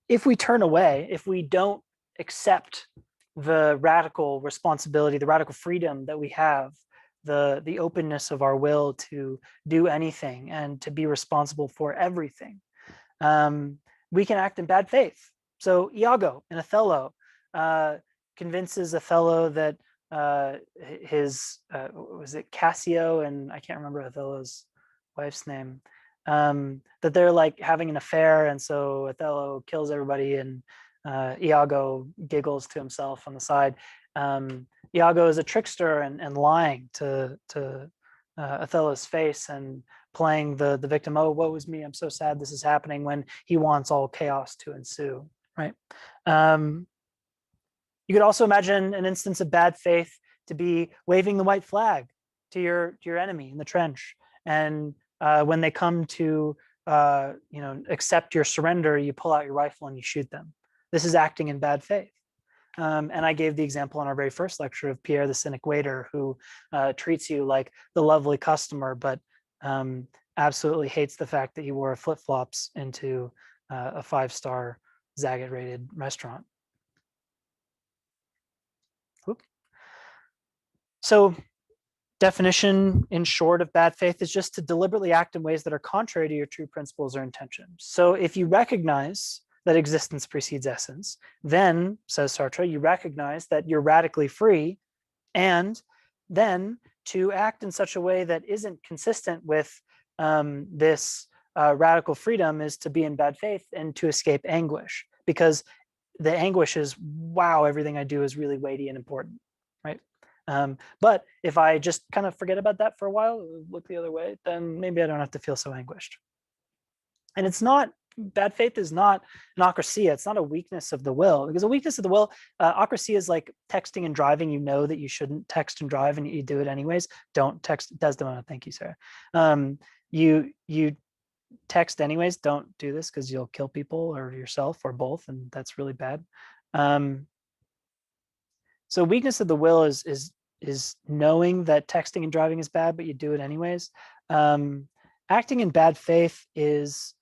[SPEAKER 1] if we turn away, if we don't accept the radical responsibility, the radical freedom that we have, the openness of our will to do anything and to be responsible for everything, we can act in bad faith. So Iago in Othello convinces Othello that was it Cassio, and I can't remember Othello's wife's name, that they're like having an affair, and so Othello kills everybody, and Iago giggles to himself on the side. Iago is a trickster and lying to Othello's face and playing the victim. Oh, woe is me, I'm so sad this is happening, when he wants all chaos to ensue, right? You could also imagine an instance of bad faith to be waving the white flag to your enemy in the trench, and when they come to accept your surrender, you pull out your rifle and you shoot them. This is acting in bad faith. And I gave the example in our very first lecture of Pierre, the cynic waiter, who treats you like the lovely customer, but absolutely hates the fact that you wore flip-flops into a 5-star Zagat-rated restaurant. Oop. So definition, in short, of bad faith is just to deliberately act in ways that are contrary to your true principles or intentions. So if you recognize that existence precedes essence, then, says Sartre, you recognize that you're radically free, and then to act in such a way that isn't consistent with this radical freedom is to be in bad faith and to escape anguish, because the anguish is, wow, everything I do is really weighty and important, right? But if I just kind of forget about that for a while, look the other way, then maybe I don't have to feel so anguished. And it's not, bad faith is not an acrasia. It's not a weakness of the will, because a weakness of the will, acrasia is like texting and driving. You know that you shouldn't text and drive, and you do it anyways. Don't text. Desdemona, thank you, Sarah. You text anyways. Don't do this because you'll kill people or yourself or both, and that's really bad. So weakness of the will is knowing that texting and driving is bad, but you do it anyways. Acting in bad faith is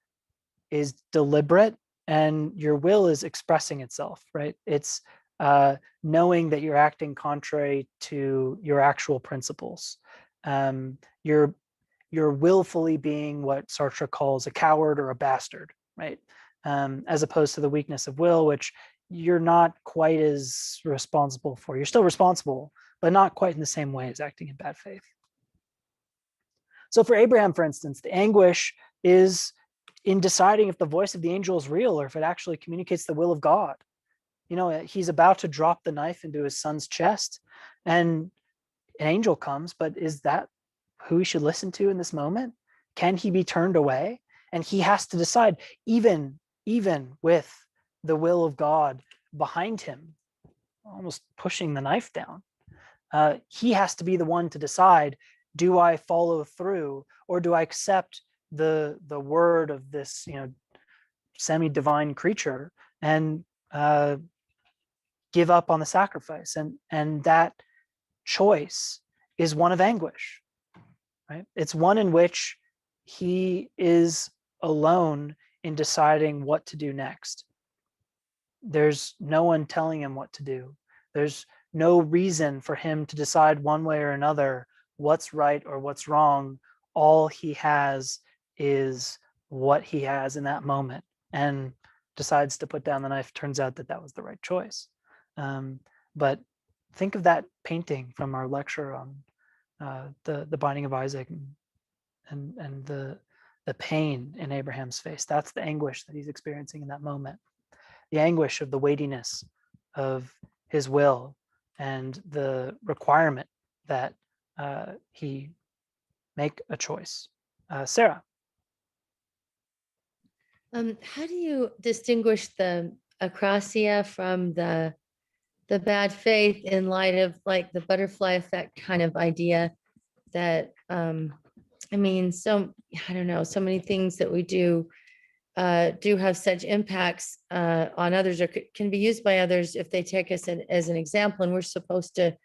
[SPEAKER 1] deliberate, and your will is expressing itself, right? It's knowing that you're acting contrary to your actual principles. You're willfully being what Sartre calls a coward or a bastard, right? As opposed to the weakness of will, which you're not quite as responsible for. You're still responsible, but not quite in the same way as acting in bad faith. So for Abraham, for instance, the anguish is in deciding if the voice of the angel is real or if it actually communicates the will of God. You know, he's about to drop the knife into his son's chest, and an angel comes, but is that who he should listen to in this moment? Can he be turned away? And he has to decide, even with the will of God behind him, almost pushing the knife down. He has to be the one to decide, do I follow through, or do I accept the word of this, semi-divine creature and give up on the sacrifice? And that choice is one of anguish, right? It's one in which he is alone in deciding what to do next. There's no one telling him what to do. There's no reason for him to decide one way or another what's right or what's wrong. All he has is what he has in that moment, and decides to put down the knife. Turns out that was the right choice. But think of that painting from our lecture on the binding of Isaac, and the pain in Abraham's face. That's the anguish that he's experiencing in that moment. The anguish of the weightiness of his will and the requirement that he make a choice. Sarah.
[SPEAKER 4] How do you distinguish the acrasia from the bad faith in light of like the butterfly effect kind of idea that I mean, I don't know, so many things that we do have such impacts on others or can be used by others if they take us as an example, and we're supposed to,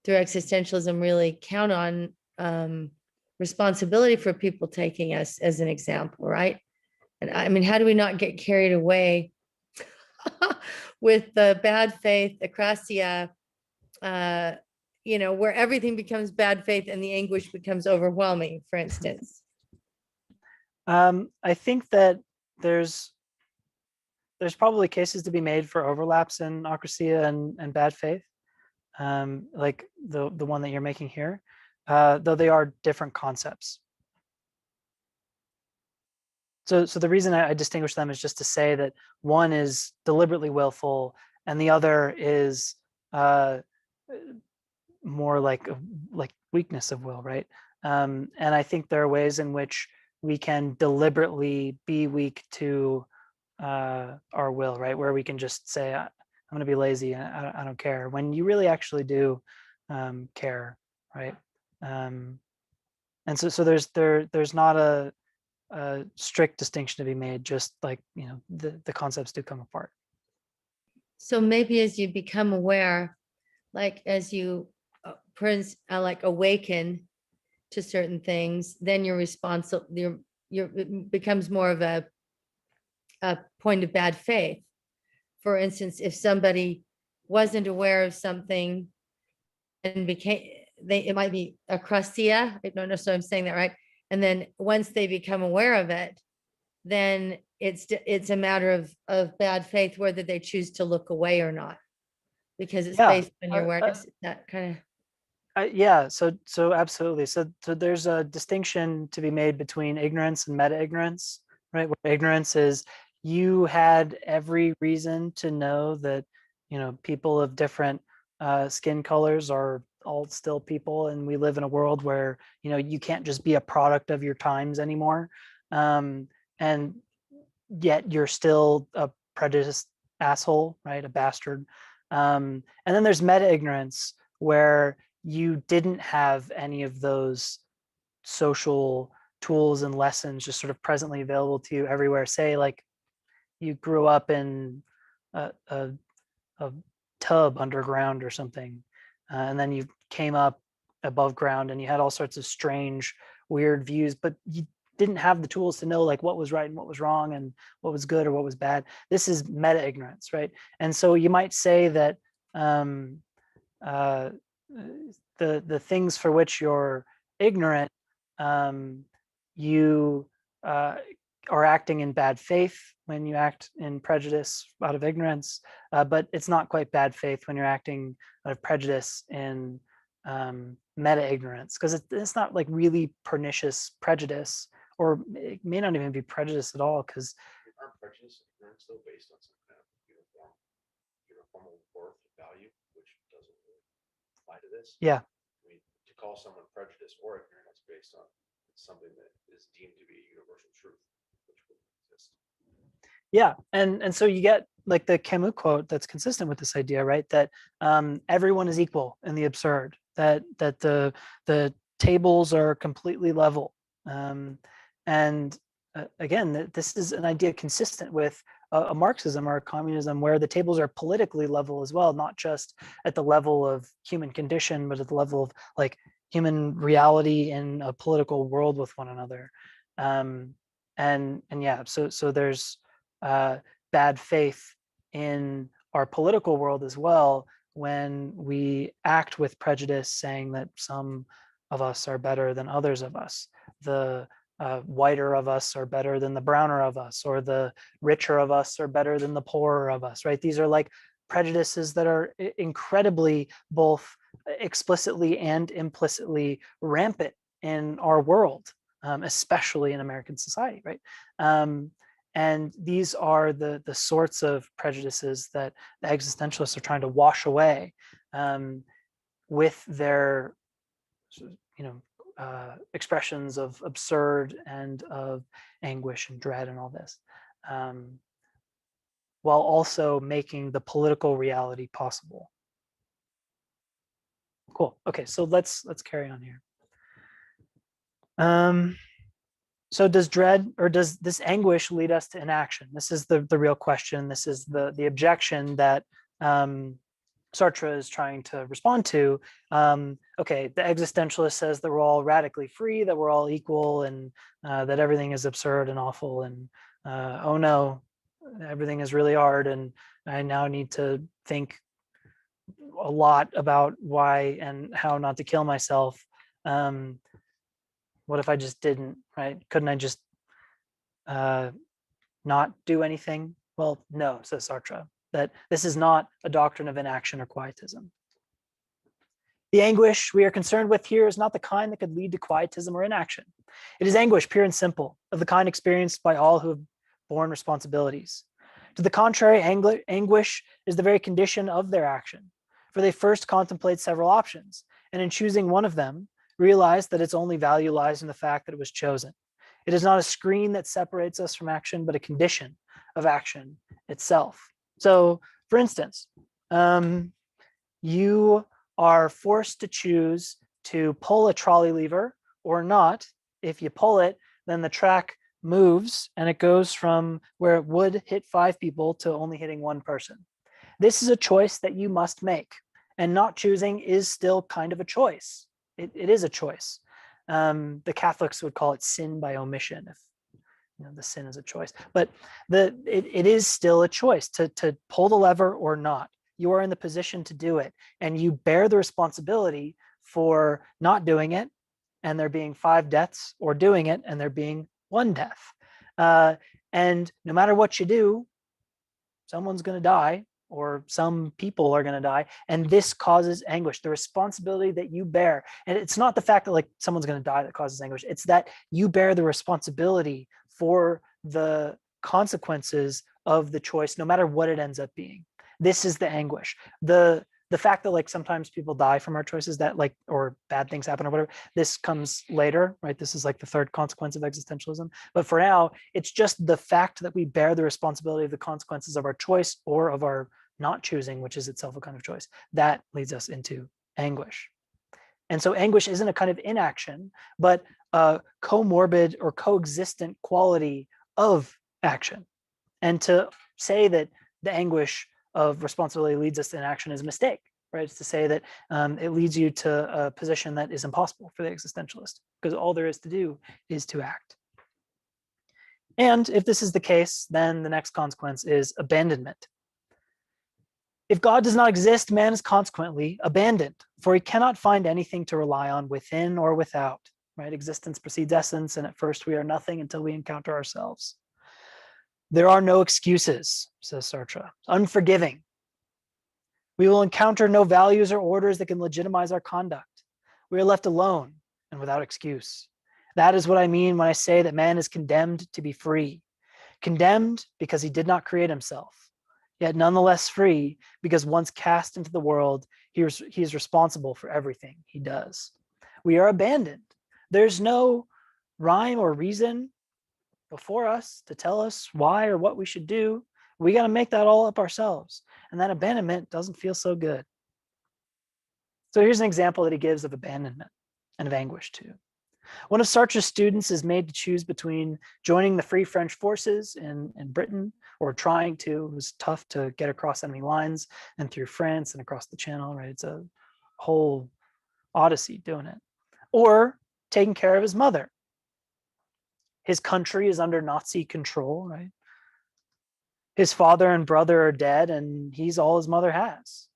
[SPEAKER 4] through existentialism, really count on responsibility for people taking us as an example, right? And I mean, how do we not get carried away with the bad faith, acrasia, where everything becomes bad faith and the anguish becomes overwhelming, for instance?
[SPEAKER 1] I think that there's probably cases to be made for overlaps in acrasia and bad faith, like the one that you're making here, though they are different concepts. So the reason I distinguish them is just to say that one is deliberately willful and the other is more like weakness of will, right? And I think there are ways in which we can deliberately be weak to our will, right? Where we can just say, I'm going to be lazy, I don't care, when you really actually do care, right? And so there's not a strict distinction to be made, just like, the concepts do come apart.
[SPEAKER 4] So maybe as you become aware, like as you like awaken to certain things, then you're responsible, it becomes more of a point of bad faith. For instance, if somebody wasn't aware of something and it might be acrasia, I don't know, so I'm saying that right. And then once they become aware of it, then it's a matter of bad faith whether they choose to look away or not, because it's based on your awareness. That kind of.
[SPEAKER 1] Yeah, so absolutely. So there's a distinction to be made between ignorance and meta-ignorance, right? Where ignorance is you had every reason to know that, people of different skin colors are all still people, and we live in a world where, you can't just be a product of your times anymore. And yet you're still a prejudiced asshole, right? A bastard. And then there's meta-ignorance, where you didn't have any of those social tools and lessons just sort of presently available to you everywhere. Say, like, you grew up in a tub underground or something, and then you came up above ground and you had all sorts of strange, weird views, but you didn't have the tools to know like what was right and what was wrong and what was good or what was bad. This is meta ignorance, right? And so you might say that the things for which you're ignorant, you are acting in bad faith when you act in prejudice out of ignorance, but it's not quite bad faith when you're acting out of prejudice in meta ignorance, because it's not like really pernicious prejudice, or it may not even be prejudice at all, because
[SPEAKER 2] aren't prejudice and ignorance still based on some kind of uniform worth value, which doesn't really apply to this?
[SPEAKER 1] Yeah.
[SPEAKER 2] I mean, to call someone prejudiced or ignorant, it's based on something that is deemed to be a universal truth, which wouldn't exist.
[SPEAKER 1] Yeah, and so you get like the Camus quote that's consistent with this idea, right? That everyone is equal in the absurd. That the tables are completely level. And again, this is an idea consistent with a Marxism or a communism, where the tables are politically level as well, not just at the level of human condition, but at the level of like human reality in a political world with one another. And yeah, so there's bad faith in our political world as well, when we act with prejudice, saying that some of us are better than others of us. The whiter of us are better than the browner of us, or the richer of us are better than the poorer of us, right? These are like prejudices that are incredibly both explicitly and implicitly rampant in our world, especially in American society, right? And these are the sorts of prejudices that the existentialists are trying to wash away with their, expressions of absurd and of anguish and dread and all this. while also making the political reality possible. Cool. Okay, so let's carry on here. So does dread or does this anguish lead us to inaction? This is the real question. This is the objection that Sartre is trying to respond to. Okay, the existentialist says that we're all radically free, that we're all equal, and that everything is absurd and awful, and oh no, everything is really hard, and I now need to think a lot about why and how not to kill myself. What if I just didn't, right? Couldn't I just not do anything? Well, no, says Sartre, that this is not a doctrine of inaction or quietism. The anguish we are concerned with here is not the kind that could lead to quietism or inaction. It is anguish, pure and simple, of the kind experienced by all who have borne responsibilities. To the contrary, anguish is the very condition of their action, for they first contemplate several options, and in choosing one of them, realize that its only value lies in the fact that it was chosen. It is not a screen that separates us from action, but a condition of action itself. So, for instance, you are forced to choose to pull a trolley lever or not. If you pull it, then the track moves and it goes from where it would hit 5 people to only hitting 1 person. This is a choice that you must make, and not choosing is still kind of a choice. It is a choice. The Catholics would call it sin by omission, if the sin is a choice. But it is still a choice to pull the lever or not. You are in the position to do it, and you bear the responsibility for not doing it, and there being 5 deaths, or doing it and there being 1 death. And no matter what you do, someone's going to die, or some people are going to die, and this causes anguish. The responsibility that you bear, and it's not the fact that like someone's going to die that causes anguish, it's that you bear the responsibility for the consequences of the choice, no matter what it ends up being. This is the anguish. The fact that like sometimes people die from our choices, that like, or bad things happen or whatever, this comes later, right? This is like the 3rd consequence of existentialism. But for now, it's just the fact that we bear the responsibility of the consequences of our choice or of our not choosing, which is itself a kind of choice, that leads us into anguish. And so anguish isn't a kind of inaction, but a comorbid or coexistent quality of action. And to say that the anguish of responsibility leads us to inaction is a mistake, right? It's to say that it leads you to a position that is impossible for the existentialist, because all there is to do is to act. And if this is the case, then the next consequence is abandonment. If God does not exist, man is consequently abandoned, for he cannot find anything to rely on within or without, right? Existence precedes essence, and at first we are nothing until we encounter ourselves. There are no excuses, says Sartre. Unforgiving. We will encounter no values or orders that can legitimize our conduct. We are left alone and without excuse. That is what I mean when I say that man is condemned to be free. Condemned because he did not create himself, yet nonetheless free because once cast into the world, he is responsible for everything he does. We are abandoned. There's no rhyme or reason before us to tell us why or what we should do. We got to make that all up ourselves. And that abandonment doesn't feel so good. So here's an example that he gives of abandonment and of anguish too. One of Sartre's students is made to choose between joining the Free French forces in Britain, or trying to. It was tough to get across enemy lines and through France and across the Channel, right? It's a whole odyssey doing it. Or taking care of his mother. His country is under Nazi control, right? His father and brother are dead, and he's all his mother has.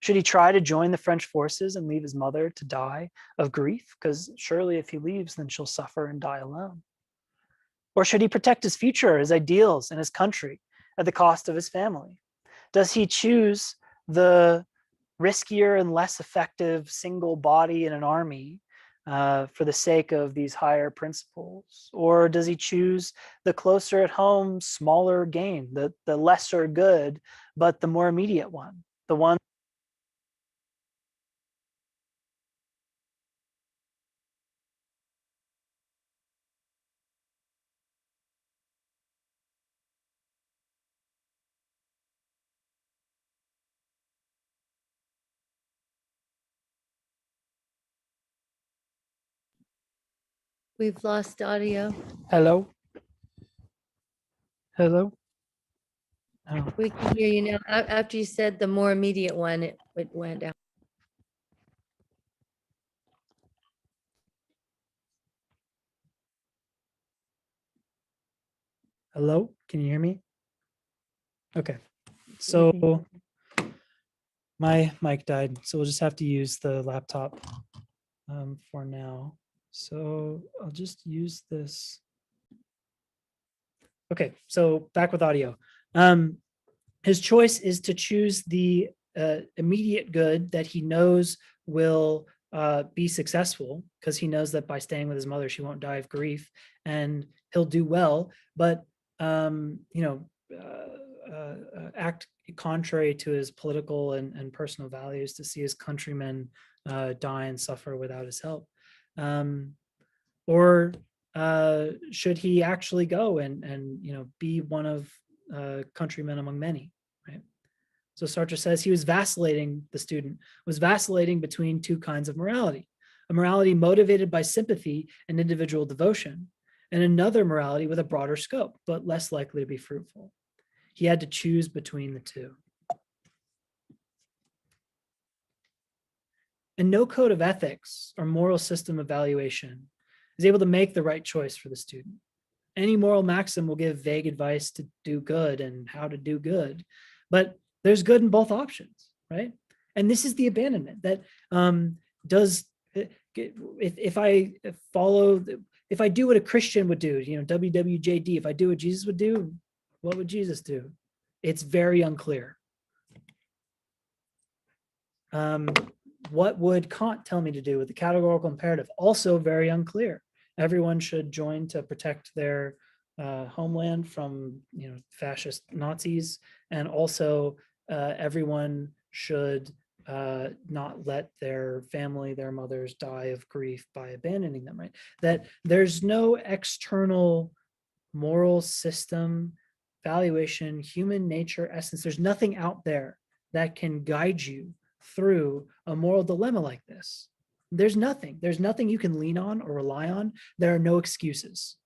[SPEAKER 1] Should he try to join the French forces and leave his mother to die of grief? Because surely if he leaves, then she'll suffer and die alone. Or should he protect his future, his ideals, and his country at the cost of his family? Does he choose the riskier and less effective single body in an army for the sake of these higher principles? Or does he choose the closer at home, smaller gain, the lesser good, but the more immediate one, the one
[SPEAKER 4] We've lost audio.
[SPEAKER 1] Hello? Hello? Oh,
[SPEAKER 4] We can hear you now. After you said the more immediate one, it went out.
[SPEAKER 1] hello? Can you hear me? Okay.
[SPEAKER 4] We
[SPEAKER 1] So
[SPEAKER 4] can-
[SPEAKER 1] my mic died, so we'll just have to use the laptop for now. So I'll just use this. Okay, so back with audio. His choice is to choose the immediate good that he knows will be successful, because he knows that by staying with his mother, she won't die of grief and he'll do well. But, act contrary to his political and personal values to see his countrymen die and suffer without his help. Or should he actually go and be one of countrymen among many, right? So Sartre says he was vacillating, the student was vacillating between two kinds of morality: a morality motivated by sympathy and individual devotion, and another morality with a broader scope, but less likely to be fruitful. He had to choose between the two. And no code of ethics or moral system evaluation is able to make the right choice for the student. Any moral maxim will give vague advice to do good and how to do good, but there's good in both options, right? And this is the abandonment that if I follow, if I do what a Christian would do, WWJD, if I do what Jesus would do, what would Jesus do? It's very unclear. What would Kant tell me to do with the categorical imperative? Also very unclear. Everyone should join to protect their homeland from fascist Nazis, and also everyone should not let their family, their mothers, die of grief by abandoning them, right? That there's no external moral system, valuation, human nature, essence. There's nothing out there that can guide you through a moral dilemma like this. There's nothing you can lean on or rely on. There are no excuses.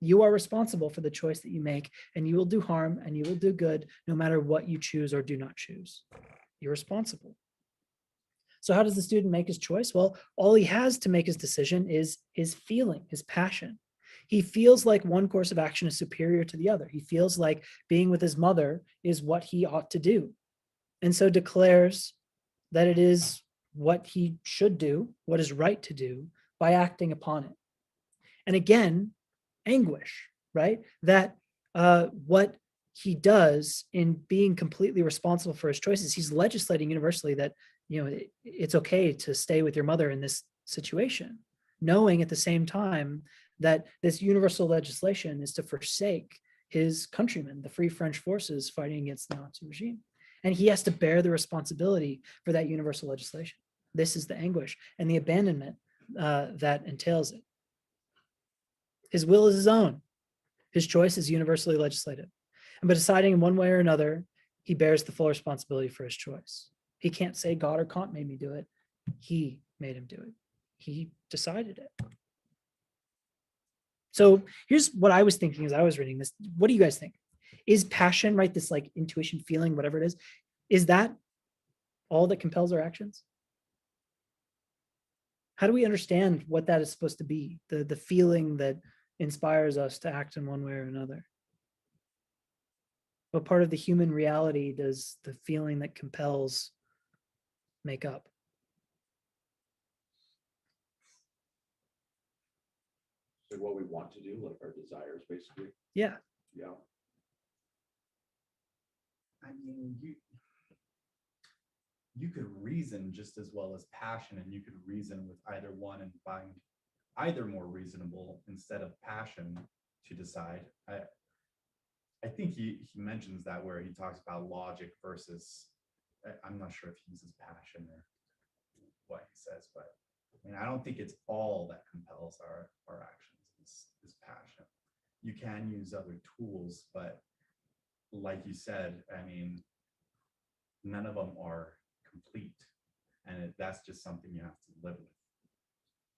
[SPEAKER 1] You are responsible for the choice that you make, and you will do harm and you will do good no matter what you choose or do not choose. You're responsible. So how does the student make his choice? Well, all he has to make his decision is his feeling, his passion. He feels like one course of action is superior to the other. He feels like being with his mother is what he ought to do, and so declares that it is what he should do, what is right to do, by acting upon it. And again, anguish, right? That what he does in being completely responsible for his choices, he's legislating universally that it's okay to stay with your mother in this situation, knowing at the same time that this universal legislation is to forsake his countrymen, the Free French forces fighting against the Nazi regime. And he has to bear the responsibility for that universal legislation. This is the anguish and the abandonment that entails it. His will is his own. His choice is universally legislated. And by deciding in one way or another, he bears the full responsibility for his choice. He can't say God or Kant made me do it. He made him do it. He decided it. So here's what I was thinking as I was reading this. What do you guys think? Is passion, right? This like intuition, feeling, whatever it is that all that compels our actions? How do we understand what that is supposed to be? The feeling that inspires us to act in one way or another? What part of the human reality does the feeling that compels make up?
[SPEAKER 2] So what we want to do, like our desires, basically.
[SPEAKER 1] Yeah.
[SPEAKER 2] Yeah.
[SPEAKER 3] I mean, you could reason just as well as passion, and you could reason with either one and find either more reasonable instead of passion to decide. I think he mentions that where he talks about logic versus, I'm not sure if he uses passion or what he says, but I mean, I don't think it's all that compels our actions is passion. You can use other tools, but like you said, I mean, none of them are complete, and that's just something you have to live with.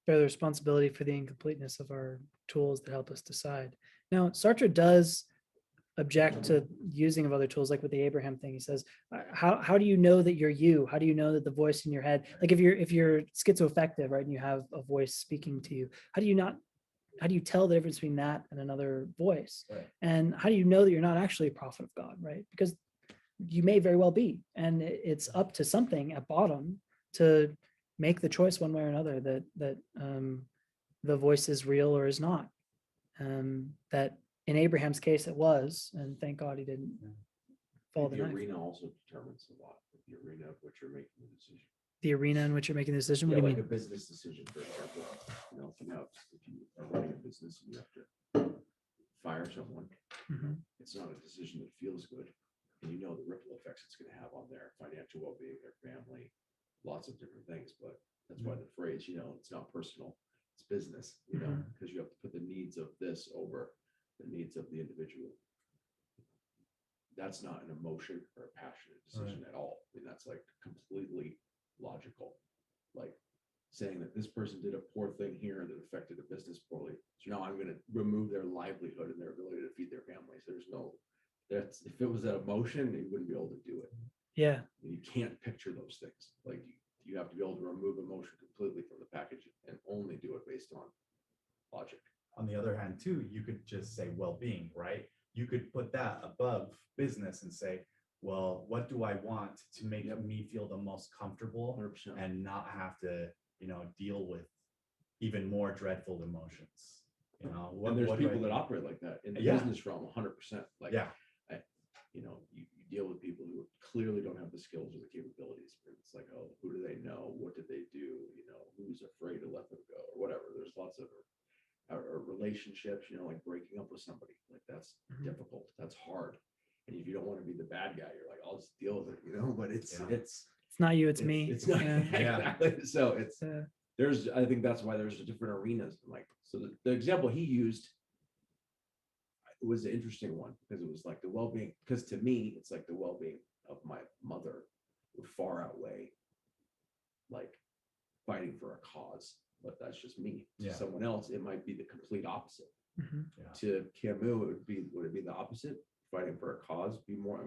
[SPEAKER 1] bear the responsibility for the incompleteness of our tools that help us decide. Now, Sartre does object to using of other tools, like with the Abraham thing. He says, how do you know that you're you? How do you know that the voice in your head, like if you're schizoaffective, right, and you have a voice speaking to you, how do you tell the difference between that and another voice?
[SPEAKER 5] Right.
[SPEAKER 1] And how do you know that you're not actually a prophet of God, right? Because you may very well be, and it's up to something at bottom to make the choice one way or another that the voice is real or is not. That in Abraham's case it was, and thank God he didn't fall the
[SPEAKER 5] The
[SPEAKER 1] knife.
[SPEAKER 5] arena also determines a lot, the arena of which you're making the decision.
[SPEAKER 1] The arena in which you're making the decision.
[SPEAKER 5] Yeah,
[SPEAKER 1] What do
[SPEAKER 5] like
[SPEAKER 1] you
[SPEAKER 5] a
[SPEAKER 1] mean?
[SPEAKER 5] business decision, for example, if you are running a business and you have to fire someone,
[SPEAKER 1] Mhm.
[SPEAKER 5] it's not a decision that feels good. And you know the ripple effects it's gonna have on their financial well-being, their family, lots of different things, but that's why the phrase, it's not personal, it's business, because you have to put the needs of this over the needs of the individual. That's not an emotion or a passionate decision at all. I mean, that's like completely logical. Like saying that this person did a poor thing here that affected the business poorly. So now I'm going to remove their livelihood and their ability to feed their families. If it was an emotion, they wouldn't be able to do it.
[SPEAKER 1] Yeah.
[SPEAKER 5] You can't picture those things. Like you have to be able to remove emotion completely from the package and only do it based on logic.
[SPEAKER 3] On the other hand, too, you could just say well-being, right? You could put that above business and say, well, what do I want to make me feel the most comfortable
[SPEAKER 5] 100%.
[SPEAKER 3] and not have to, deal with even more dreadful emotions?
[SPEAKER 5] And there's people that operate like that in the business realm, 100%. Like, you deal with people who clearly don't have the skills or the capabilities. It's like, oh, who do they know? What did they do? Who's afraid to let them go or whatever. There's lots of relationships, like breaking up with somebody. Like that's difficult. That's hard. And if you don't want to be the bad guy, you're like, I'll just deal with it, but it's
[SPEAKER 1] not you, it's me.
[SPEAKER 5] It's not exactly. So
[SPEAKER 1] It's
[SPEAKER 5] I think that's why there's different arenas. Like, so the example he used was an interesting one because it was like the well-being, because to me, it's like the well-being of my mother would far outweigh like fighting for a cause, but that's just me. To someone else, it might be the complete opposite.
[SPEAKER 1] Mhm.
[SPEAKER 5] To Camus, would it be the opposite? Fighting for a cause be more,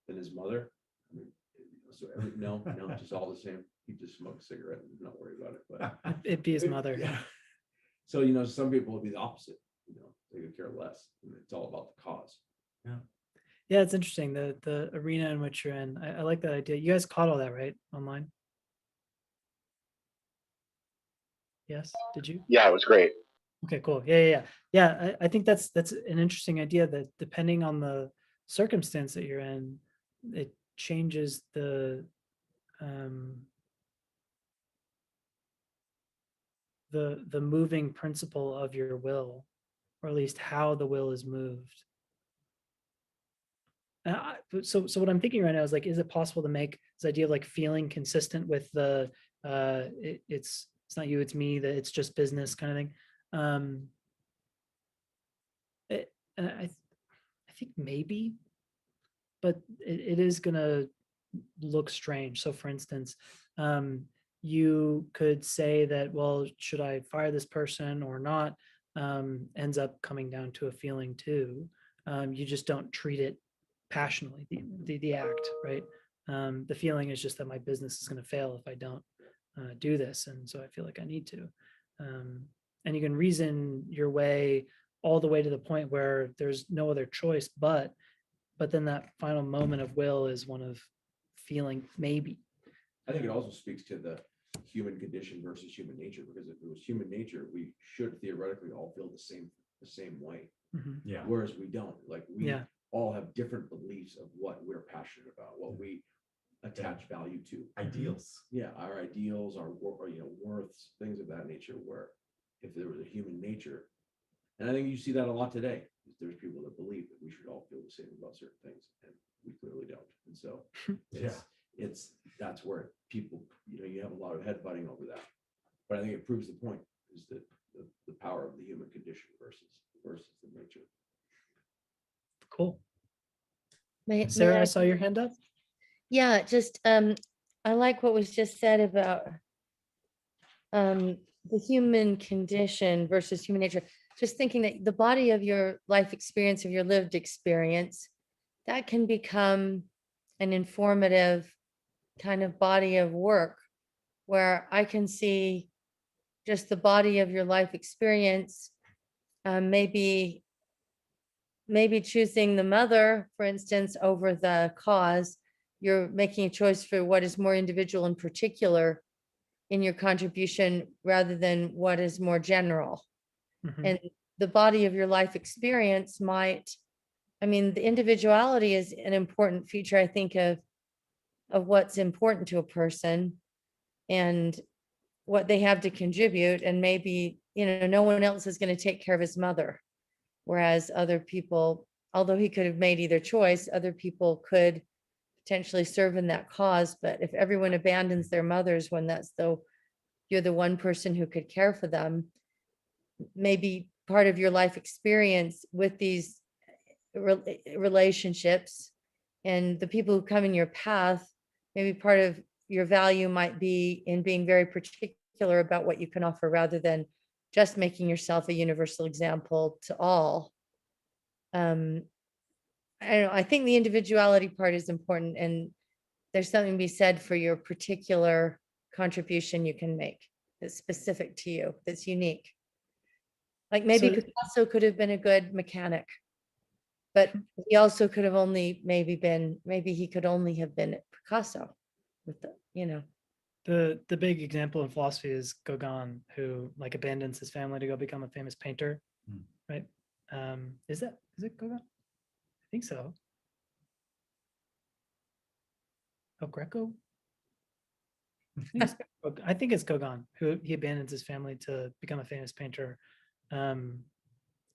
[SPEAKER 5] than his mother? No, just all the same. He just smoked a cigarette and not worry about it. But
[SPEAKER 1] It'd be his mother.
[SPEAKER 5] Yeah. So some people would be the opposite. They could care less. It's all about the cause.
[SPEAKER 1] Yeah, it's interesting, the arena in which you're in. I like that idea. You guys caught all that, right? Online? Yes, did you?
[SPEAKER 6] Yeah, it was great.
[SPEAKER 1] Okay, cool. Yeah. I think that's an interesting idea, that depending on the circumstance that you're in, it changes the moving principle of your will, or at least how the will is moved. So what I'm thinking right now is like, is it possible to make this idea of like feeling consistent with the it's not you, it's me, that it's just business kind of thing? And I think maybe, but it is gonna look strange. So for instance, you could say that, well, should I fire this person or not? Ends up coming down to a feeling too. You just don't treat it passionately, the act, right? The feeling is just that my business is going to fail if I don't do this, and so I feel like I need to. And you can reason your way all the way to the point where there's no other choice, but then that final moment of will is one of feeling, maybe.
[SPEAKER 5] I think it also speaks to the human condition versus human nature, because if it was human nature, we should theoretically all feel the same way.
[SPEAKER 1] Mhm.
[SPEAKER 5] Whereas we don't. Like we
[SPEAKER 1] Yeah.
[SPEAKER 5] all have different beliefs of what we're passionate about, what we attach value to.
[SPEAKER 3] Ideals.
[SPEAKER 5] Yeah, our ideals, our worths, things of that nature. Where if there was a human nature, and I think you see that a lot today, is there's people that believe that we should all feel the same about certain things, and we clearly don't. And so that's where people, you have a lot of headbutting over that. But I think it proves the point, is that the power of the human condition versus the nature.
[SPEAKER 1] Cool.
[SPEAKER 4] May
[SPEAKER 1] Sarah,
[SPEAKER 4] I
[SPEAKER 1] I saw your hand up.
[SPEAKER 4] Yeah, just I like what was just said about the human condition versus human nature, just thinking that the body of your life experience, of your lived experience, that can become an informative kind of body of work where I can see just the body of your life experience, maybe choosing the mother, for instance, over the cause. You're making a choice for what is more individual and particular in your contribution rather than what is more general.
[SPEAKER 1] Mhm.
[SPEAKER 4] And the body of your life experience might, I mean, the individuality is an important feature, I think, of what's important to a person and what they have to contribute. And maybe, no one else is going to take care of his mother. Whereas other people, although he could have made either choice, other people could potentially serve in that cause. But if everyone abandons their mothers when you're the one person who could care for them, maybe part of your life experience with these relationships and the people who come in your path, maybe part of your value might be in being very particular about what you can offer rather than just making yourself a universal example to all. I don't know, I think the individuality part is important, and there's something to be said for your particular contribution you can make that's specific to you, that's unique. Like maybe
[SPEAKER 1] So-
[SPEAKER 4] Picasso could have been a good mechanic, but he also could have only maybe he could only have been Picasso with
[SPEAKER 1] The big example in philosophy is Gauguin, who like abandons his family to go become a famous painter, right? Is it Gauguin? I think so. Oh, Greco? I think it's Gauguin, who he abandons his family to become a famous painter, and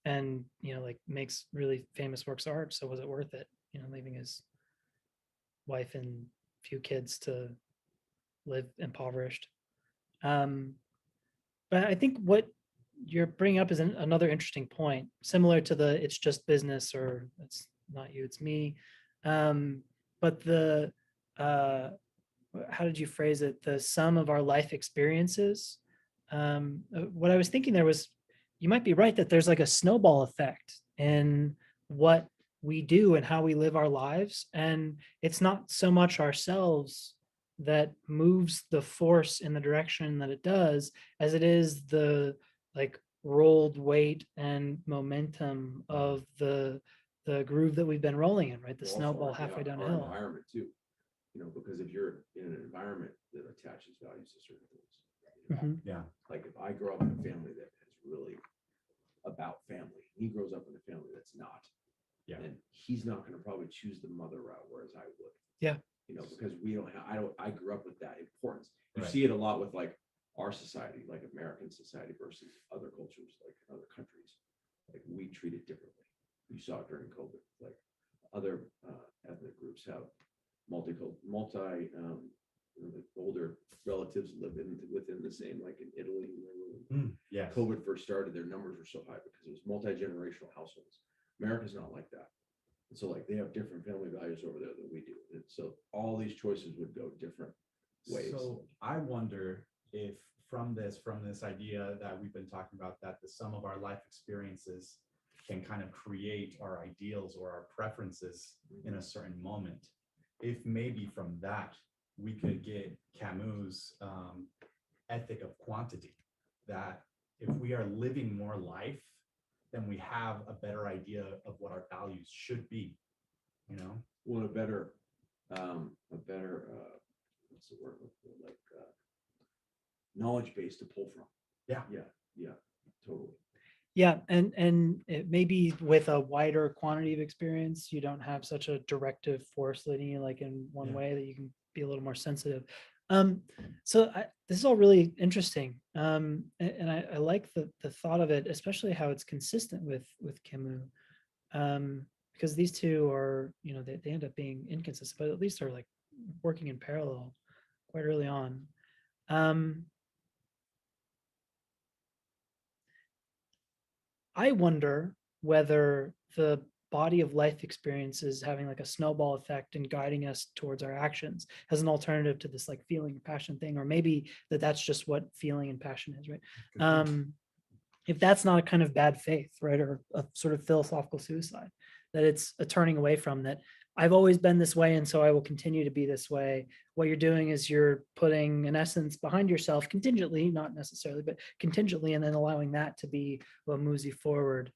[SPEAKER 1] like makes really famous works of art. So was it worth it? Leaving his wife and few kids to live impoverished. But I think what you're bringing up is another interesting point, similar to the "it's just business" or "it's not you, it's me." But the how did you phrase it? The sum of our life experiences. What I was thinking there was, you might be right that there's like a snowball effect in what we do and how we live our lives, and it's not so much ourselves that moves the force in the direction that it does as it is the like rolled weight and momentum of the groove that we've been rolling in, right? The snowball halfway down a
[SPEAKER 5] our
[SPEAKER 1] hill.
[SPEAKER 5] environment too, because if you're in an environment that attaches values to certain things,
[SPEAKER 6] Yeah.
[SPEAKER 5] like if I grow up in a family that is really about family, he grows up in a family that's not, and he's not going to probably choose the mother route, whereas I would.
[SPEAKER 1] Yeah.
[SPEAKER 5] Because we don't have, I grew up with that importance. You
[SPEAKER 6] Right.
[SPEAKER 5] see it a lot with like our society, like American society versus other cultures, like other countries. Like we treat it differently. You saw it during COVID, like other ethnic groups have multi the older relatives live within the same, like in Italy.
[SPEAKER 6] Yes.
[SPEAKER 5] COVID first started, their numbers were so high because it was multi-generational households. America's not like that. And so like they have different family values over there than we do. And so all these choices would go different ways.
[SPEAKER 6] So I wonder if from this idea that we've been talking about, that the sum of our life experiences can kind of create our ideals or our preferences in a certain moment, if maybe from that we could get Camus' ethic of quantity, that if we are living more life, then we have a better idea of what our values should be,
[SPEAKER 5] Well, a better what's the word, like knowledge base to pull from.
[SPEAKER 6] Yeah.
[SPEAKER 5] Totally.
[SPEAKER 1] Yeah, and it maybe with a wider quantity of experience, you don't have such a directive force leading you like in one way, that you can be a little more sensitive. So this is all really interesting, and I like the thought of it, especially how it's consistent with Camus, because these two are, they end up being inconsistent, but at least they're like working in parallel quite early on. I wonder whether the body of life experiences having like a snowball effect and guiding us towards our actions as an alternative to this like feeling and passion thing, or maybe that's just what feeling and passion is, right? If that's not a kind of bad faith, right, or a sort of philosophical suicide, that it's a turning away from that. I've always been this way, and so I will continue to be this way. What you're doing is you're putting an essence behind yourself contingently, not necessarily, but contingently, and then allowing that to be what moves you forward.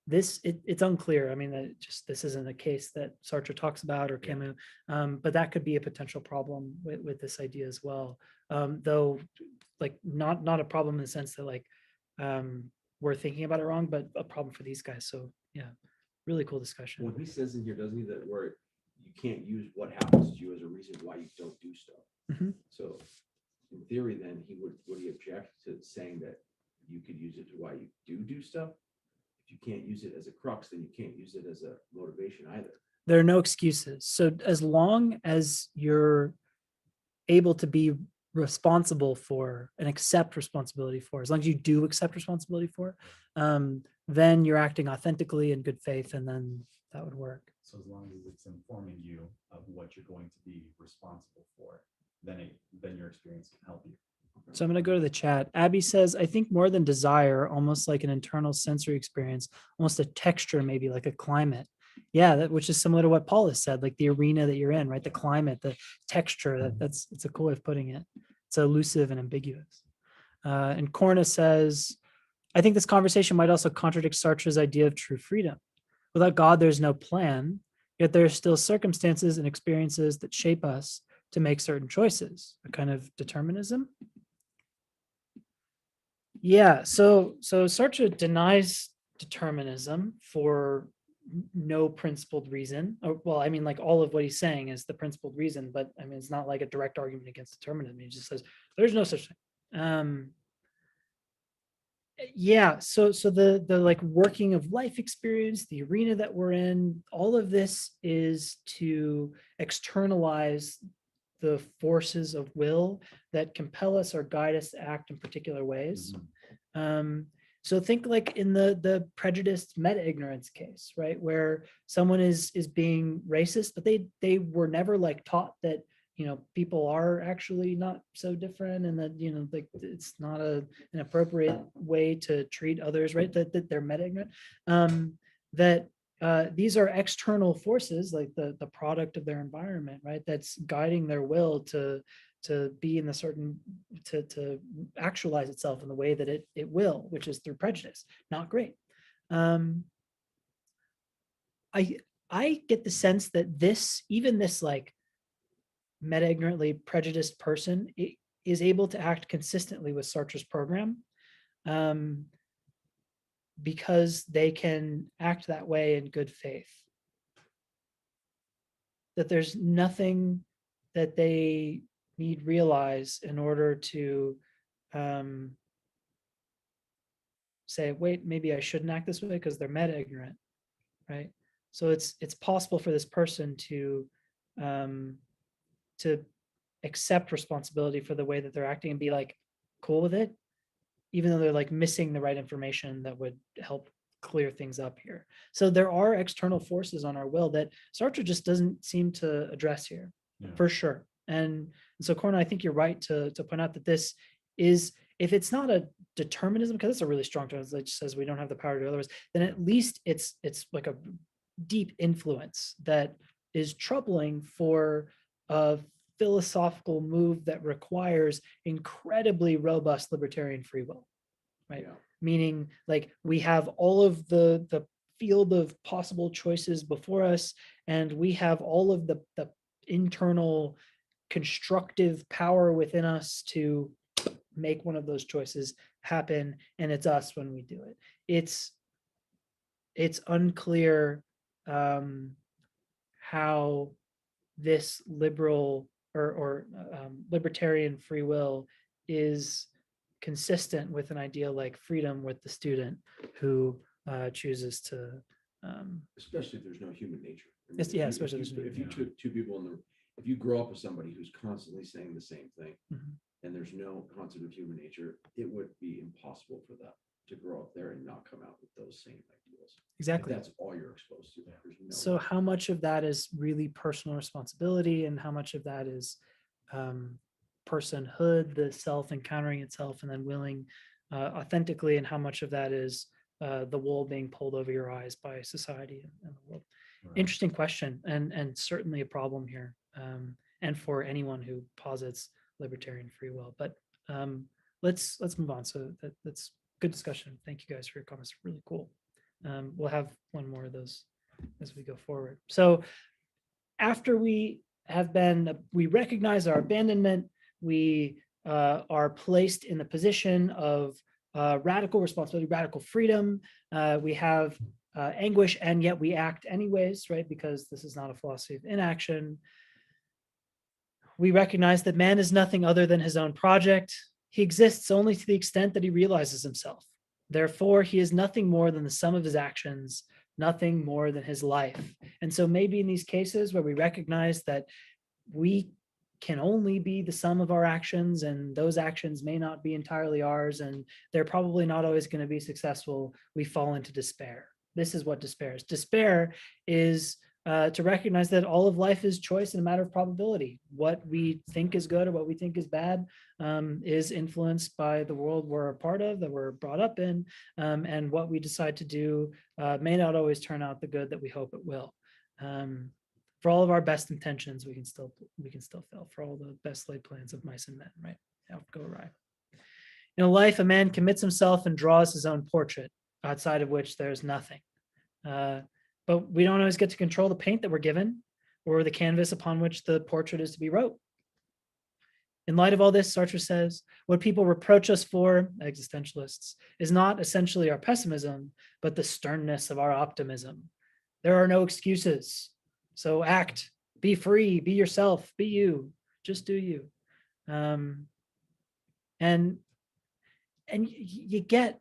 [SPEAKER 1] It's unclear. I mean, this isn't a case that Sartre talks about or Camus, but that could be a potential problem with this idea as well. Though, like not a problem in the sense that like we're thinking about it wrong, but a problem for these guys. So yeah, really cool discussion.
[SPEAKER 5] Well, he says in here, doesn't he, that where you can't use what happens to you as a reason why you don't do stuff. So in theory, then would he object to saying that you could use it to why you do stuff? If you can't use it as a crux, then you can't use it as a motivation either.
[SPEAKER 1] There are no excuses. So as long as you're able to be responsible for and accept responsibility for, as long as you do accept responsibility for, then you're acting authentically in good faith, and then that would work.
[SPEAKER 6] So as long as it's informing you of what you're going to be responsible for, then your experience can help you.
[SPEAKER 1] So I'm going to go to the chat. Abby says, I think more than desire, almost like an internal sensory experience, almost a texture, maybe like a climate. Yeah, which is similar to what Paul has said, like the arena that you're in, right? The climate, the texture, it's a cool way of putting it. It's elusive and ambiguous. And Corna says, I think this conversation might also contradict Sartre's idea of true freedom. Without God, there's no plan, yet there are still circumstances and experiences that shape us to make certain choices, a kind of determinism. Yeah, so Sartre denies determinism for no principled reason. Well, I mean, like all of what he's saying is the principled reason, but I mean, it's not like a direct argument against determinism. He just says there's no such thing. Yeah, so the like working of life experience, the arena that we're in, all of this is to externalize the forces of will that compel us or guide us to act in particular ways. So think like in the prejudiced meta-ignorance case, right, where someone is being racist, but they were never like taught that, you know, people are actually not so different, and that, you know, like it's not an appropriate way to treat others, right? That they're meta-ignorant. That these are external forces, like the product of their environment, right? That's guiding their will to be in the certain, to actualize itself in the way that it will, which is through prejudice. Not great. I get the sense that even this like meta-ignorantly prejudiced person is able to act consistently with Sartre's program, because they can act that way in good faith. That there's nothing that they need realize in order to say, wait, maybe I shouldn't act this way because they're meta-ignorant, right? So it's possible for this person to accept responsibility for the way that they're acting and be like cool with it, even though they're like missing the right information that would help clear things up here. So there are external forces on our will that Sartre just doesn't seem to address here, for sure. And so, Corna, I think you're right to point out that this is, if it's not a determinism, because it's a really strong term that just says we don't have the power to do otherwise, then at least it's like a deep influence that is troubling for a philosophical move that requires incredibly robust libertarian free will, right? Yeah. Meaning, like, we have all of the field of possible choices before us, and we have all of the internal constructive power within us to make one of those choices happen, and it's us when we do it. It's unclear how this liberal or libertarian free will is consistent with an idea like freedom with the student who chooses to
[SPEAKER 5] especially if there's no human nature. I mean,
[SPEAKER 1] especially
[SPEAKER 5] if you took two people if you grow up with somebody who's constantly saying the same thing, and there's no concept of human nature, it would be impossible for them to grow up there and not come out with those same ideals. If
[SPEAKER 1] Exactly.
[SPEAKER 5] that's all you're exposed to. There's no
[SPEAKER 1] So
[SPEAKER 5] way.
[SPEAKER 1] how much of that is really personal responsibility, and how much of that is personhood, the self encountering itself and then willing authentically, and how much of that is the wool being pulled over your eyes by society and the world?
[SPEAKER 6] Right.
[SPEAKER 1] Interesting question, and certainly a problem here, and for anyone who posits libertarian free will. But let's move on. So that's good discussion. Thank you guys for your comments. Really cool. We'll have one more of those as we go forward. So after we recognize our abandonment, we are placed in the position of radical responsibility, radical freedom. We have anguish, and yet we act anyways, right? Because this is not a philosophy of inaction. We recognize that man is nothing other than his own project. He exists only to the extent that he realizes himself. Therefore, he is nothing more than the sum of his actions, nothing more than his life. And so maybe in these cases where we recognize that we can only be the sum of our actions, and those actions may not be entirely ours, and they're probably not always going to be successful, we fall into despair. This is what despair is. Despair is to recognize that all of life is choice and a matter of probability. What we think is good or what we think is bad is influenced by the world we're a part of, that we're brought up in, and what we decide to do may not always turn out the good that we hope it will. For all of our best intentions, we can still fail. For all the best laid plans of mice and men, right? Go awry. In a life, a man commits himself and draws his own portrait, outside of which there's nothing. But we don't always get to control the paint that we're given or the canvas upon which the portrait is to be wrote. In light of all this, Sartre says, what people reproach us for, existentialists, is not essentially our pessimism, but the sternness of our optimism. There are no excuses. So act, be free, be yourself, be you, just do you. And you get,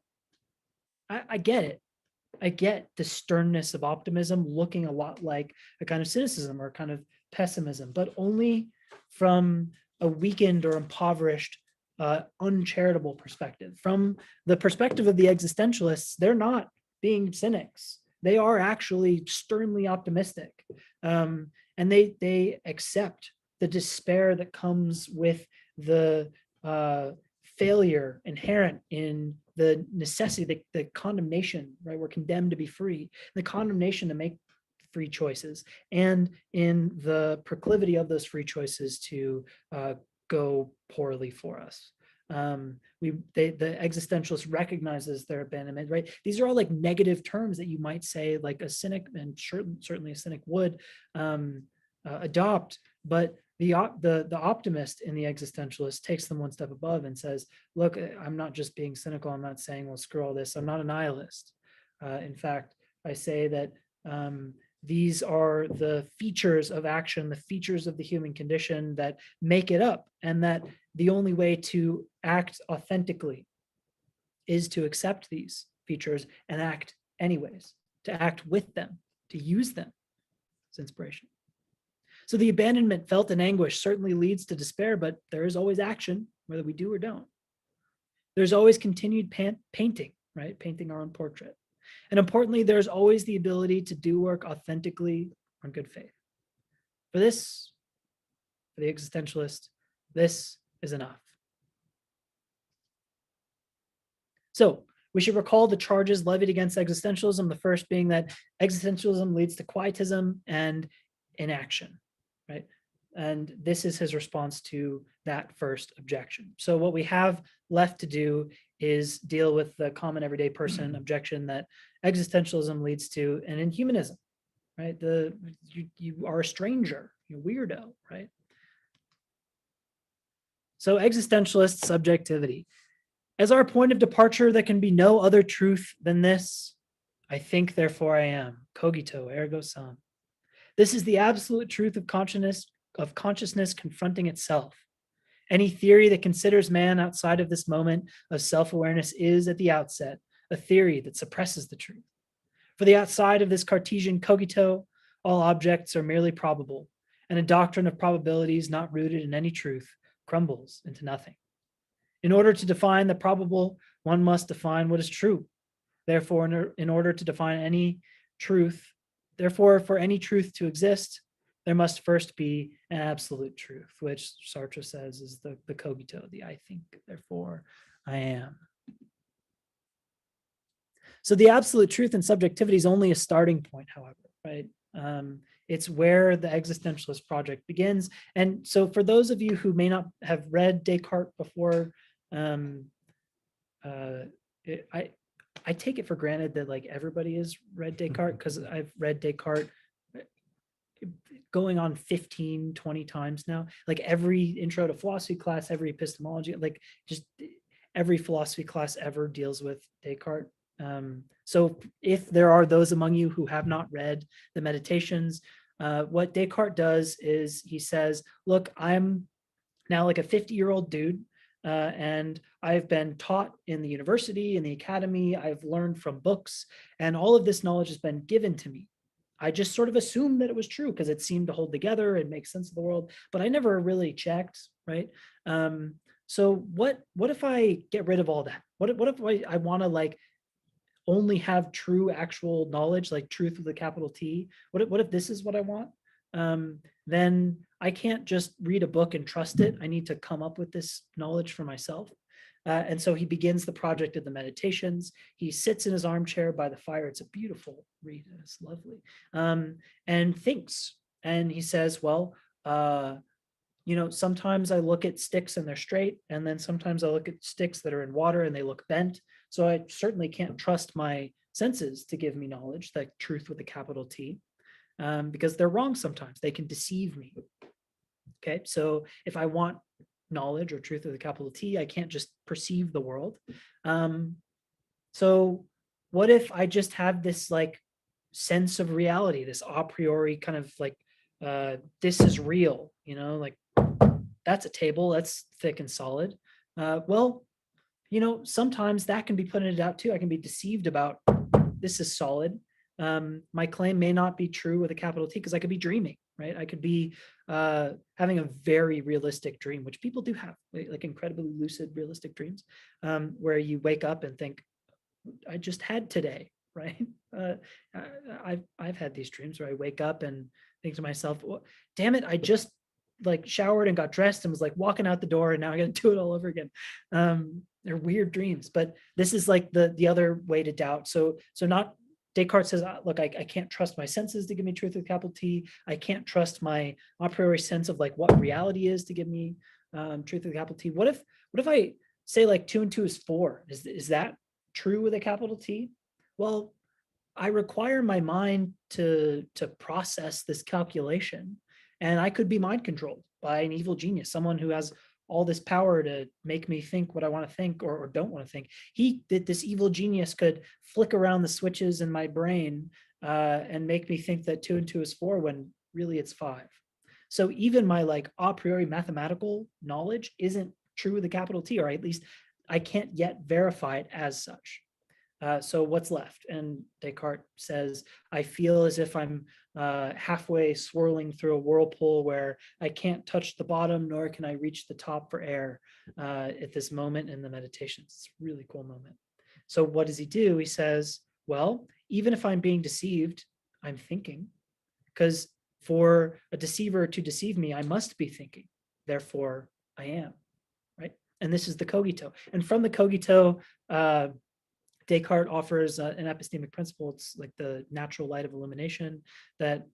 [SPEAKER 1] I get it. I get the sternness of optimism looking a lot like a kind of cynicism or a kind of pessimism, but only from a weakened or impoverished, uncharitable perspective. From the perspective of the existentialists, they're not being cynics. They are actually sternly optimistic. And they accept the despair that comes with the failure inherent in the necessity, the condemnation, right? We're condemned to be free, the condemnation to make free choices, and in the proclivity of those free choices to go poorly for us. The existentialist recognizes their abandonment, right? These are all like negative terms that you might say like a cynic, and certainly a cynic would adopt, but the optimist in the existentialist takes them one step above and says, look, I'm not just being cynical. I'm not saying, well, screw all this. I'm not a nihilist. In fact, I say that these are the features of action, the features of the human condition that make it up, and that the only way to act authentically is to accept these features and act anyways, to act with them, to use them as inspiration. So the abandonment felt in anguish certainly leads to despair, but there is always action, whether we do or don't. There's always continued painting, right? Painting our own portrait. And importantly, there's always the ability to do work authentically on good faith. For the existentialist, this is enough. So we should recall the charges levied against existentialism, the first being that existentialism leads to quietism and inaction, right? And this is his response to that first objection. So what we have left to do is deal with the common everyday person objection that existentialism leads to an inhumanism, right? You are a stranger, you're a weirdo, right? So existentialist subjectivity. As our point of departure, there can be no other truth than this. I think, therefore I am. Cogito, ergo sum. This is the absolute truth of consciousness confronting itself. Any theory that considers man outside of this moment of self-awareness is, at the outset, a theory that suppresses the truth. For the outside of this Cartesian cogito, all objects are merely probable, and a doctrine of probabilities not rooted in any truth crumbles into nothing. In order to define the probable, one must define what is true. Therefore, in order to define any truth, therefore, for any truth to exist, there must first be an absolute truth, which Sartre says is the cogito, the I think, therefore I am. So the absolute truth and subjectivity is only a starting point, however, right? It's where the existentialist project begins. And so for those of you who may not have read Descartes before, I take it for granted that like everybody has read Descartes, because I've read Descartes going on 15, 20 times now. Like every intro to philosophy class, every epistemology, like just every philosophy class ever deals with Descartes. So if there are those among you who have not read the Meditations, what Descartes does is he says, look, I'm now like a 50-year-old dude, and I've been taught in the university, in the academy, I've learned from books, and all of this knowledge has been given to me. I just sort of assumed that it was true because it seemed to hold together and make sense of the world, but I never really checked, right? So what if I get rid of all that? What if I want to like only have true actual knowledge, like truth with a capital T? What if this is what I want? Then I can't just read a book and trust it. I need to come up with this knowledge for myself. And so he begins the project of the Meditations. He sits in his armchair by the fire. It's a beautiful read. It's lovely. And thinks. And he says, well, sometimes I look at sticks and they're straight. And then sometimes I look at sticks that are in water and they look bent. So I certainly can't trust my senses to give me knowledge, like truth with a capital T, because they're wrong sometimes. They can deceive me. Okay, so if I want knowledge or truth with a capital T, I can't just perceive the world. So what if I just have this like sense of reality, this a priori kind of like, this is real, like that's a table, that's thick and solid. Well, sometimes that can be pointed out too. I can be deceived about this is solid. My claim may not be true with a capital T because I could be dreaming, right? I could be having a very realistic dream, which people do have, like incredibly lucid, realistic dreams, where you wake up and think, I just had today, right? I've had these dreams where I wake up and think to myself, well, damn it, I just like showered and got dressed and was like walking out the door and now I got to do it all over again. They're weird dreams, but this is like the other way to doubt. So not Descartes says, look, I can't trust my senses to give me truth with capital T. I can't trust my a priori sense of like what reality is to give me truth with capital T. What if I say like 2 and 2 is 4? Is that true with a capital T? Well, I require my mind to process this calculation, and I could be mind controlled by an evil genius, someone who has all this power to make me think what I want to think or don't want to think. This evil genius could flick around the switches in my brain and make me think that 2 and 2 is 4 when really it's 5. So even my like a priori mathematical knowledge isn't true with a capital T, or at least I can't yet verify it as such. So what's left? And Descartes says, I feel as if I'm halfway swirling through a whirlpool where I can't touch the bottom, nor can I reach the top for air at this moment in the Meditations. It's a really cool moment. So what does he do? He says, well, even if I'm being deceived, I'm thinking, because for a deceiver to deceive me, I must be thinking. Therefore, I am, right? And this is the cogito. And from the cogito, Descartes offers an epistemic principle. It's like the natural light of illumination that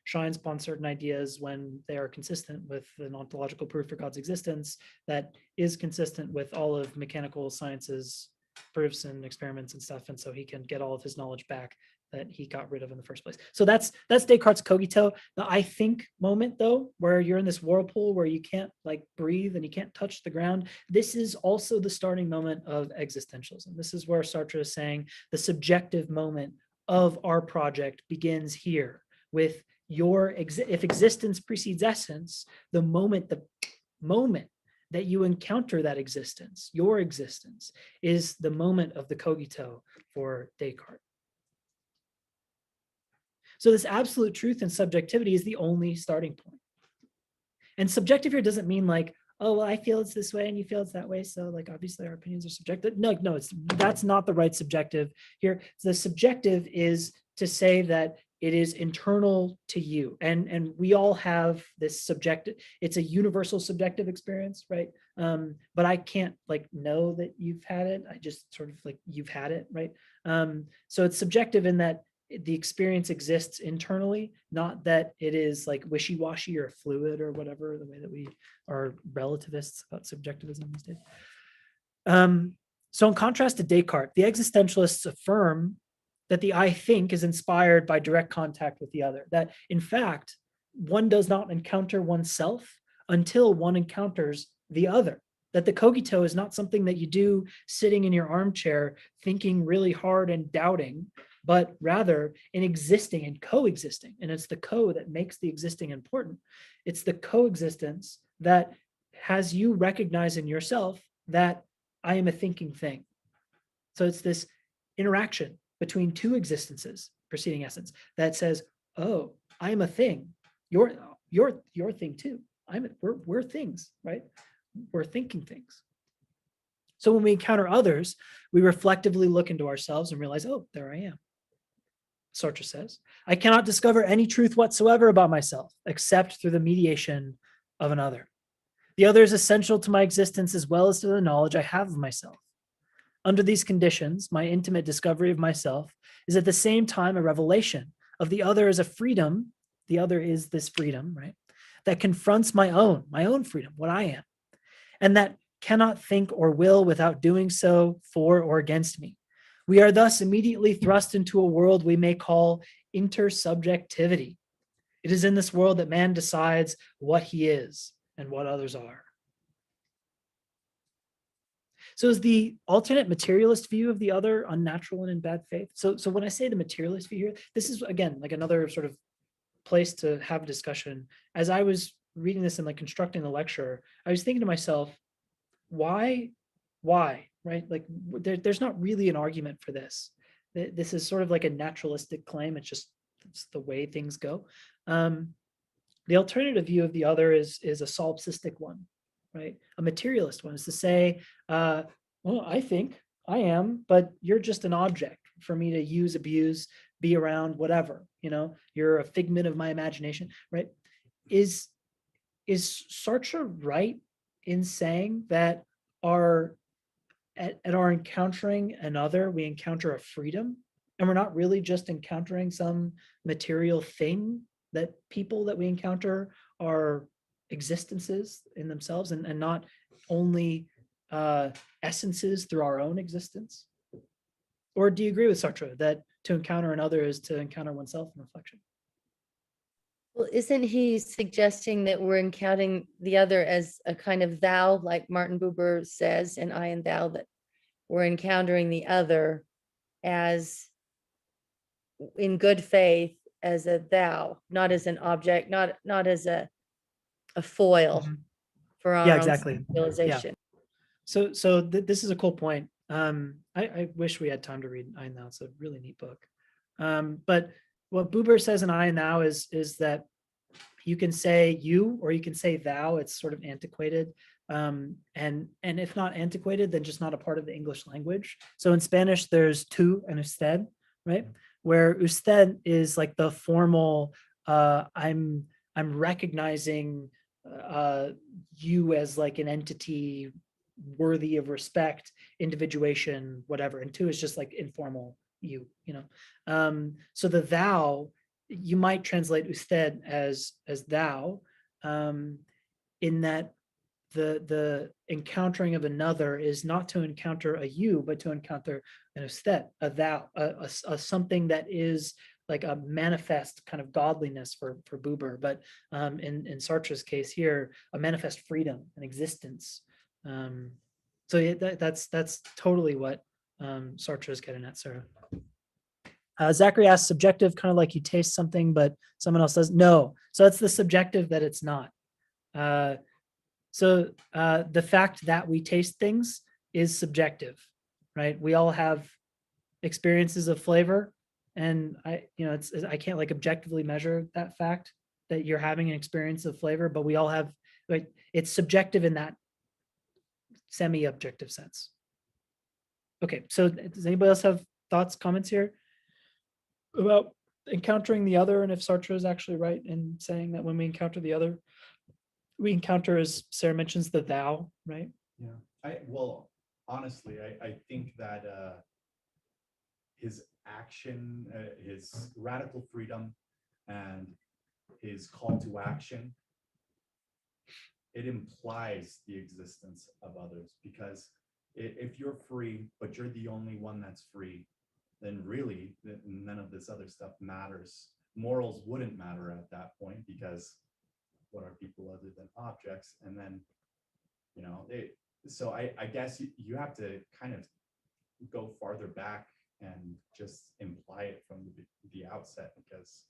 [SPEAKER 1] shines upon certain ideas when they are consistent with an ontological proof for God's existence that is consistent with all of mechanical science's proofs and experiments and stuff. And so he can get all of his knowledge back that he got rid of in the first place. So that's Descartes' cogito. The I think moment, though, where you're in this whirlpool where you can't like breathe and you can't touch the ground, this is also the starting moment of existentialism. This is where Sartre is saying the subjective moment of our project begins here with if existence precedes essence, the moment that you encounter that existence, your existence, is the moment of the cogito for Descartes. So this absolute truth and subjectivity is the only starting point. And subjective here doesn't mean like oh, well, I feel it's this way and you feel it's that way. So like, obviously our opinions are subjective. No, that's not the right subjective here. The subjective is to say that it is internal to you. And we all have this subjective, it's a universal subjective experience, right? But I can't like know that you've had it. I just sort of like, you've had it, right? So it's subjective in that the experience exists internally, not that it is like wishy-washy or fluid or whatever, the way that we are relativists about subjectivism these days. So in contrast to Descartes, the existentialists affirm that the I think is inspired by direct contact with the other, that in fact, one does not encounter oneself until one encounters the other, that the cogito is not something that you do sitting in your armchair thinking really hard and doubting, but rather in existing and coexisting. And it's the co that makes the existing important. It's the coexistence that has you recognize in yourself that I am a thinking thing. So it's this interaction between two existences, preceding essence, that says, oh, I am a thing. You're thing too. We're things, right? We're thinking things. So when we encounter others, we reflectively look into ourselves and realize, oh, there I am. Sartre says, I cannot discover any truth whatsoever about myself except through the mediation of another. The other is essential to my existence as well as to the knowledge I have of myself. Under these conditions, my intimate discovery of myself is at the same time a revelation of the other as a freedom. The other is this freedom, right? That confronts my own freedom, what I am, and that cannot think or will without doing so for or against me. We are thus immediately thrust into a world we may call intersubjectivity. It is in this world that man decides what he is and what others are. So is the alternate materialist view of the other unnatural and in bad faith? So when I say the materialist view here, this is again like another sort of place to have a discussion. As I was reading this and like constructing the lecture, I was thinking to myself, why, right? Like there's not really an argument for this. This is sort of like a naturalistic claim. It's the way things go. The alternative view of the other is a solipsistic one, right? A materialist one is to say, well, I think I am, but you're just an object for me to use, abuse, be around, whatever, you're a figment of my imagination, right? Is Sartre right in saying that at our encountering another, we encounter a freedom, and we're not really just encountering some material thing, that people that we encounter are existences in themselves and not only essences through our own existence? Or do you agree with Sartre that to encounter another is to encounter oneself in reflection?
[SPEAKER 4] Well, isn't he suggesting that we're encountering the other as a kind of thou, like Martin Buber says in I and Thou, that we're encountering the other as in good faith as a thou, not as an object, not as a foil for our own
[SPEAKER 1] exactly.
[SPEAKER 4] realization.
[SPEAKER 1] Yeah. So this is a cool point. I wish we had time to read I and Thou. It's a really neat book. But what Buber says in I and Thou is that you can say you or you can say thou. It's sort of antiquated. And if not antiquated, then just not a part of the English language. So in Spanish, there's tú and usted, right? Where usted is like the formal, I'm recognizing you as like an entity worthy of respect, individuation, whatever. And tú is just like informal you. So the thou, you might translate usted as thou, in that the encountering of another is not to encounter a you, but to encounter an usted, a thou, a something that is like a manifest kind of godliness for Buber, but in Sartre's case here, a manifest freedom and existence. So that's totally what Sartre is getting at, Sarah. Zachary asks, subjective, kind of like you taste something, but someone else does. No. So that's the subjective that it's not. So the fact that we taste things is subjective, right? We all have experiences of flavor, and I can't like objectively measure that fact that you're having an experience of flavor, but we all have right? It's subjective in that semi-objective sense. Okay, so does anybody else have thoughts, comments here about encountering the other, and if Sartre is actually right in saying that when we encounter the other, we encounter, as Sarah mentions, the thou, right?
[SPEAKER 6] Yeah, well, honestly, I think that his action, his radical freedom and his call to action, it implies the existence of others, because if you're free, but you're the only one that's free, then really none of this other stuff matters. Morals wouldn't matter at that point, because what are people other than objects? And then, you know, so I guess you have to kind of go farther back and just imply it from the outset, because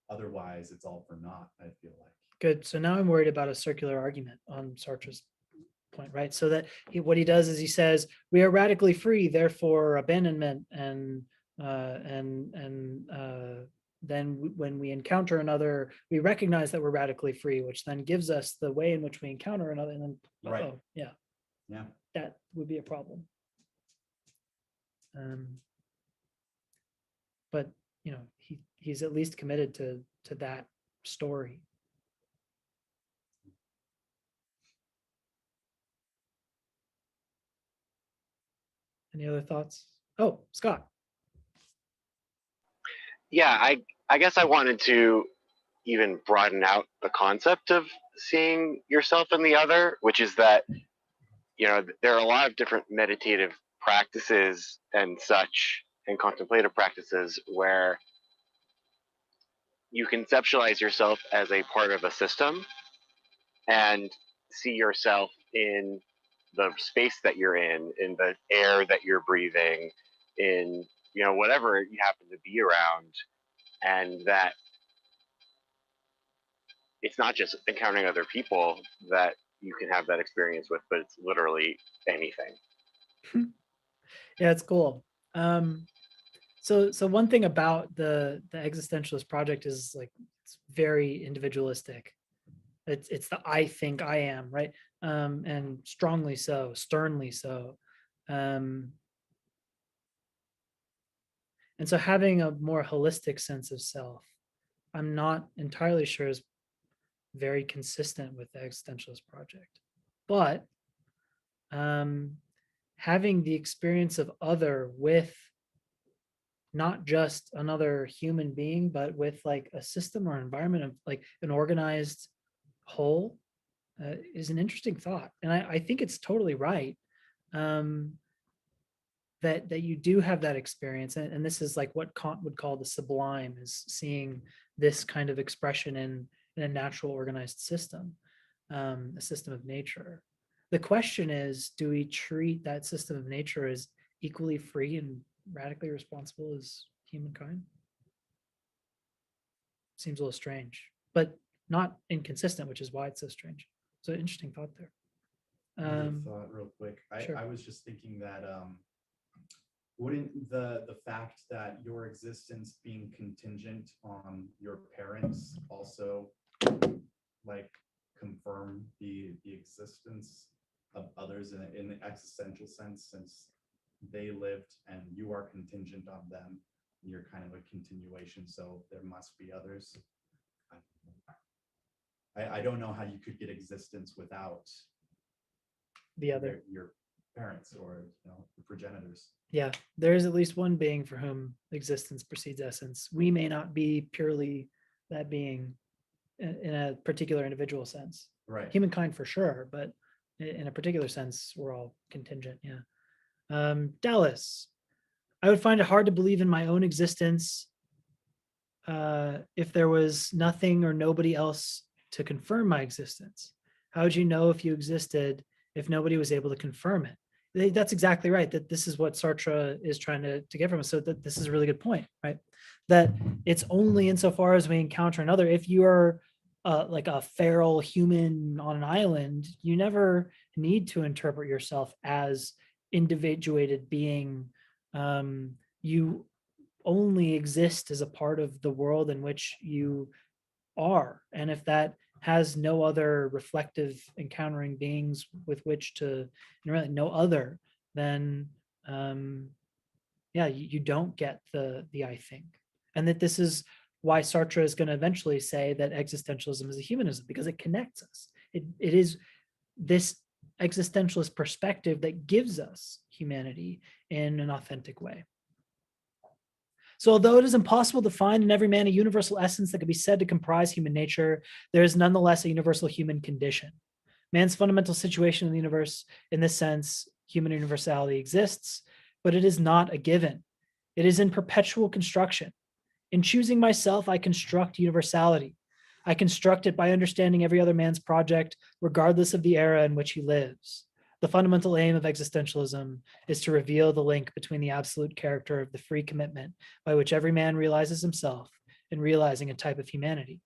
[SPEAKER 6] otherwise it's all for naught, I feel like.
[SPEAKER 1] Good. So now I'm worried about a circular argument on Sartre's point, right? So that what he does is he says we are radically free, therefore abandonment, and then when we encounter another, we recognize that we're radically free, which then gives us the way in which we encounter another. And then,
[SPEAKER 6] Right.
[SPEAKER 1] Yeah,
[SPEAKER 6] Yeah.
[SPEAKER 1] that would be a problem. But you know, he's at least committed to that story. Any other thoughts? Oh, Scott.
[SPEAKER 7] Yeah, I guess I wanted to even broaden out the concept of seeing yourself in the other, which is that, you know, there are a lot of different meditative practices and such, and contemplative practices where you conceptualize yourself as a part of a system and see yourself in the space that you're in the air that you're breathing, in, you know, whatever you happen to be around, and that it's not just encountering other people that you can have that experience with, but it's literally anything.
[SPEAKER 1] Yeah, it's cool. So one thing about the existentialist project is like it's very individualistic. It's the I think I am, right? And strongly so, sternly so. And so having a more holistic sense of self, I'm not entirely sure is very consistent with the existentialist project. But having the experience of other with not just another human being, but with like a system or environment of like an organized whole is an interesting thought. And I think it's totally right that you do have that experience. And this is like what Kant would call the sublime, is seeing this kind of expression in a natural organized system, a system of nature. The question is, do we treat that system of nature as equally free and radically responsible as humankind? Seems a little strange, but not inconsistent, which is why it's so strange. So interesting thought there.
[SPEAKER 6] Another thought real quick.
[SPEAKER 1] Sure.
[SPEAKER 6] I was just thinking that wouldn't the fact that your existence being contingent on your parents also like confirm the existence of others in the existential sense, since they lived and you are contingent on them, you're kind of a continuation, so there must be others. I don't know how you could get existence without
[SPEAKER 1] The other,
[SPEAKER 6] your parents or, you know, the progenitors.
[SPEAKER 1] yeah, there is at least one being for whom existence precedes essence. We may not be purely that being in a particular individual sense.
[SPEAKER 6] Right.
[SPEAKER 1] Humankind for sure, but in a particular sense, we're all contingent. Yeah. Dallas, I would find it hard to believe in my own existence if there was nothing or nobody else to confirm my existence. How would you know if you existed if nobody was able to confirm it? That's exactly right. That this is what Sartre is trying to get from us. So that this is a really good point, right? That it's only insofar as we encounter another. If you are like a feral human on an island, you never need to interpret yourself as individuated being. You only exist as a part of the world in which you are. And if that has no other reflective encountering beings with which to, really no other, then yeah, you don't get the I think. And that this is why Sartre is going to eventually say that existentialism is a humanism, because it connects us. It is this existentialist perspective that gives us humanity in an authentic way. So although it is impossible to find in every man a universal essence that could be said to comprise human nature, there is nonetheless a universal human condition. Man's fundamental situation in the universe, in this sense, human universality exists, but it is not a given. It is in perpetual construction. In choosing myself, I construct universality. I construct it by understanding every other man's project, regardless of the era in which he lives. The fundamental aim of existentialism is to reveal the link between the absolute character of the free commitment by which every man realizes himself in realizing a type of humanity,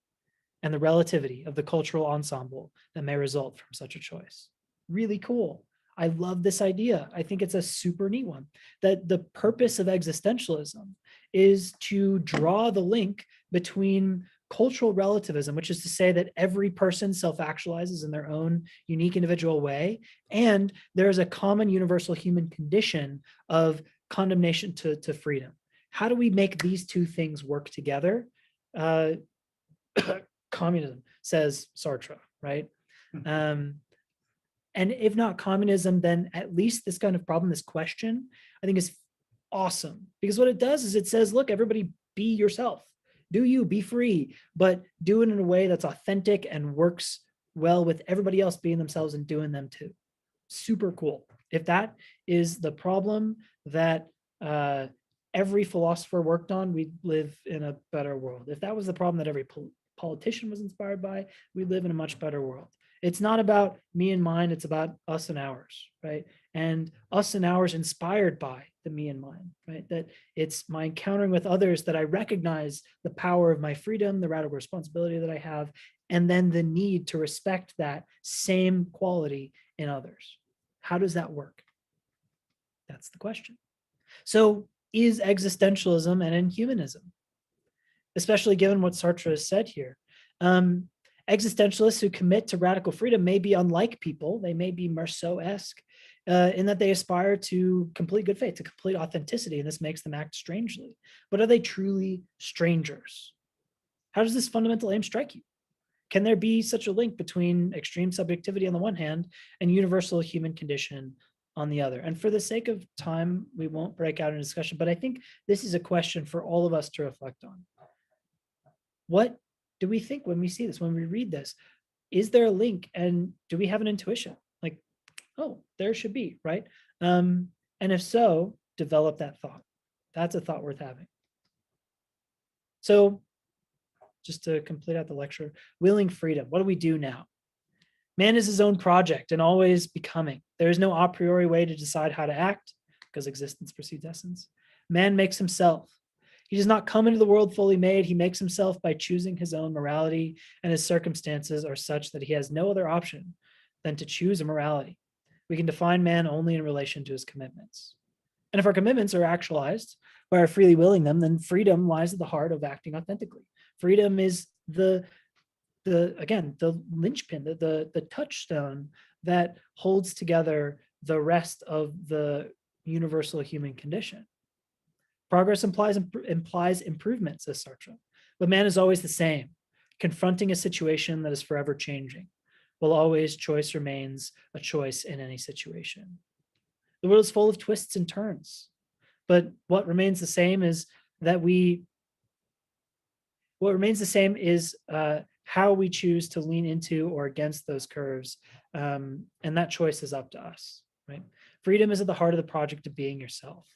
[SPEAKER 1] and the relativity of the cultural ensemble that may result from such a choice. Really cool. I love this idea. I think it's a super neat one, that the purpose of existentialism is to draw the link between cultural relativism, which is to say that every person self-actualizes in their own unique individual way, and there is a common universal human condition of condemnation to freedom. How do we make these two things work together? Communism, says Sartre, right? And if not communism, then at least this kind of problem, this question, I think is awesome. Because what it does is it says, look, everybody be yourself. Do you, be free, but do it in a way that's authentic and works well with everybody else being themselves and doing them too. Super cool. If that is the problem that every philosopher worked on, we'd live in a better world. If that was the problem that every politician was inspired by, we'd live in a much better world. It's not about me and mine, it's about us and ours, right? And us and ours inspired by the me and mine, right? That it's my encountering with others that I recognize the power of my freedom, the radical responsibility that I have, and then the need to respect that same quality in others. How does that work? That's the question. So is existentialism an inhumanism? Especially given what Sartre has said here. Existentialists who commit to radical freedom may be unlike people. They may be Marceau-esque in that they aspire to complete good faith, to complete authenticity, and this makes them act strangely. But are they truly strangers? How does this fundamental aim strike you? Can there be such a link between extreme subjectivity on the one hand and universal human condition on the other? And for the sake of time, we won't break out in discussion, but I think this is a question for all of us to reflect on. What do we think when we see this, when we read this? Is there a link, and do we have an intuition? Like, oh, there should be, right? And if so, develop that thought. That's a thought worth having. So just to complete out the lecture, willing freedom. What do we do now? Man is his own project and always becoming. There is no a priori way to decide how to act, because existence precedes essence. Man makes himself. He does not come into the world fully made. He makes himself by choosing his own morality, and his circumstances are such that he has no other option than to choose a morality. We can define man only in relation to his commitments. And if our commitments are actualized by our freely willing them, then freedom lies at the heart of acting authentically. Freedom is the linchpin, the touchstone that holds together the rest of the universal human condition. Progress implies improvement, says Sartre, but man is always the same, confronting a situation that is forever changing, while always choice remains a choice in any situation. The world is full of twists and turns, but what remains the same is how we choose to lean into or against those curves, and that choice is up to us, right? Freedom is at the heart of the project of being yourself.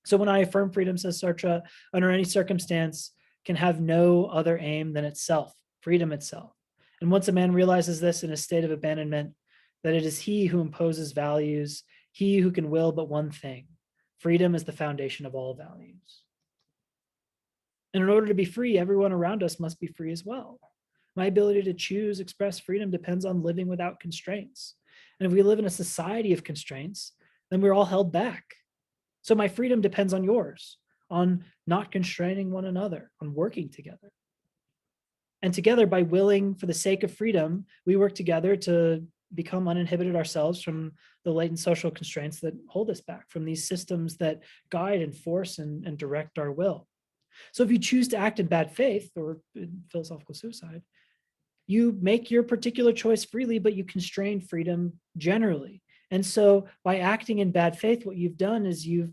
[SPEAKER 1] So when I affirm freedom, says Sartre, under any circumstance can have no other aim than itself, freedom itself. And once a man realizes this in a state of abandonment, that it is he who imposes values, he who can will but one thing. Freedom is the foundation of all values. And in order to be free, everyone around us must be free as well. My ability to choose, express freedom depends on living without constraints. And if we live in a society of constraints, then we're all held back. So my freedom depends on yours, on not constraining one another, on working together. And together, by willing for the sake of freedom, we work together to become uninhibited ourselves from the latent social constraints that hold us back, from these systems that guide and force and direct our will. So if you choose to act in bad faith or in philosophical suicide, you make your particular choice freely, but you constrain freedom generally. And so by acting in bad faith, what you've done is you've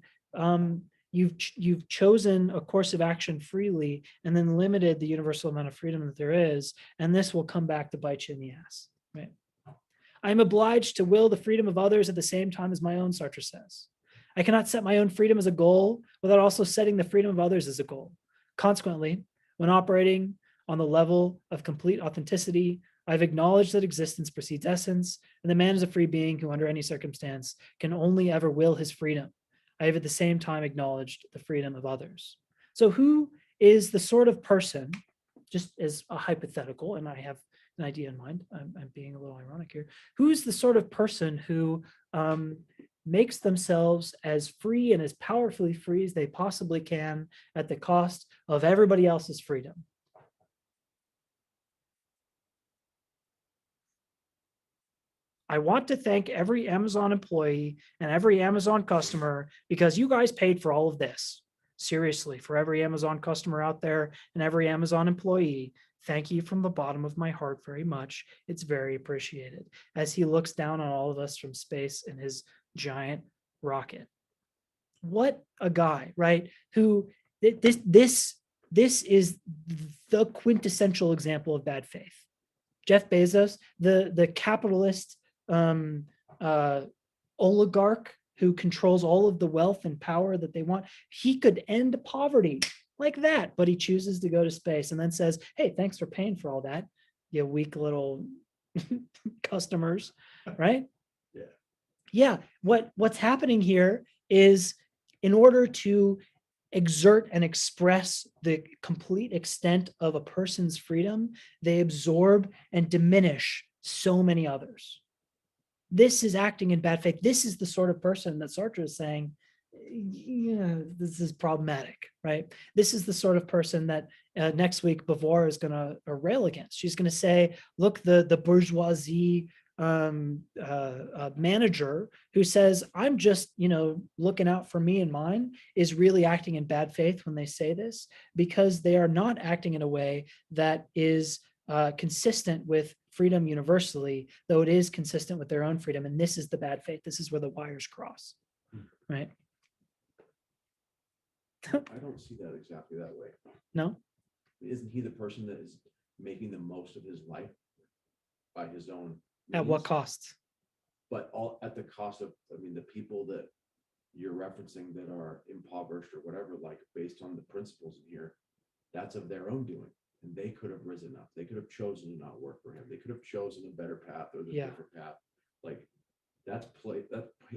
[SPEAKER 1] chosen a course of action freely and then limited the universal amount of freedom that there is. And this will come back to bite you in the ass, right? I'm obliged to will the freedom of others at the same time as my own, Sartre says. I cannot set my own freedom as a goal without also setting the freedom of others as a goal. Consequently, when operating on the level of complete authenticity, I've acknowledged that existence precedes essence, and the man is a free being who, under any circumstance, can only ever will his freedom. I have at the same time acknowledged the freedom of others. So who is the sort of person, just as a hypothetical, and I have an idea in mind, I'm being a little ironic here, who's the sort of person who makes themselves as free and as powerfully free as they possibly can at the cost of everybody else's freedom? I want to thank every Amazon employee and every Amazon customer because you guys paid for all of this. Seriously, for every Amazon customer out there and every Amazon employee, thank you from the bottom of my heart very much. It's very appreciated. As he looks down on all of us from space in his giant rocket. What a guy, right? Who this is the quintessential example of bad faith. Jeff Bezos, the capitalist oligarch who controls all of the wealth and power that they want, he could end poverty like that, but he chooses to go to space and then says, hey, thanks for paying for all that, you weak little customers, right? Yeah. What's happening here is, in order to exert and express the complete extent of a person's freedom, they absorb and diminish so many others. This is acting in bad faith. This is the sort of person that Sartre is saying, yeah, this is problematic, right? This is the sort of person that next week Beauvoir is going to rail against. She's going to say, look, the bourgeoisie manager who says, I'm just, looking out for me and mine, is really acting in bad faith when they say this, because they are not acting in a way that is consistent with freedom universally, though it is consistent with their own freedom. And this is the bad faith. This is where the wires cross, right?
[SPEAKER 5] I don't see that exactly that way.
[SPEAKER 1] No?
[SPEAKER 5] Isn't he the person that is making the most of his life by his own means?
[SPEAKER 1] At what cost?
[SPEAKER 5] But all at the cost of, the people that you're referencing that are impoverished or whatever, like based on the principles in here, that's of their own doing. And they could have risen up. They could have chosen to not work for him. They could have chosen a better path or the different path. Like that's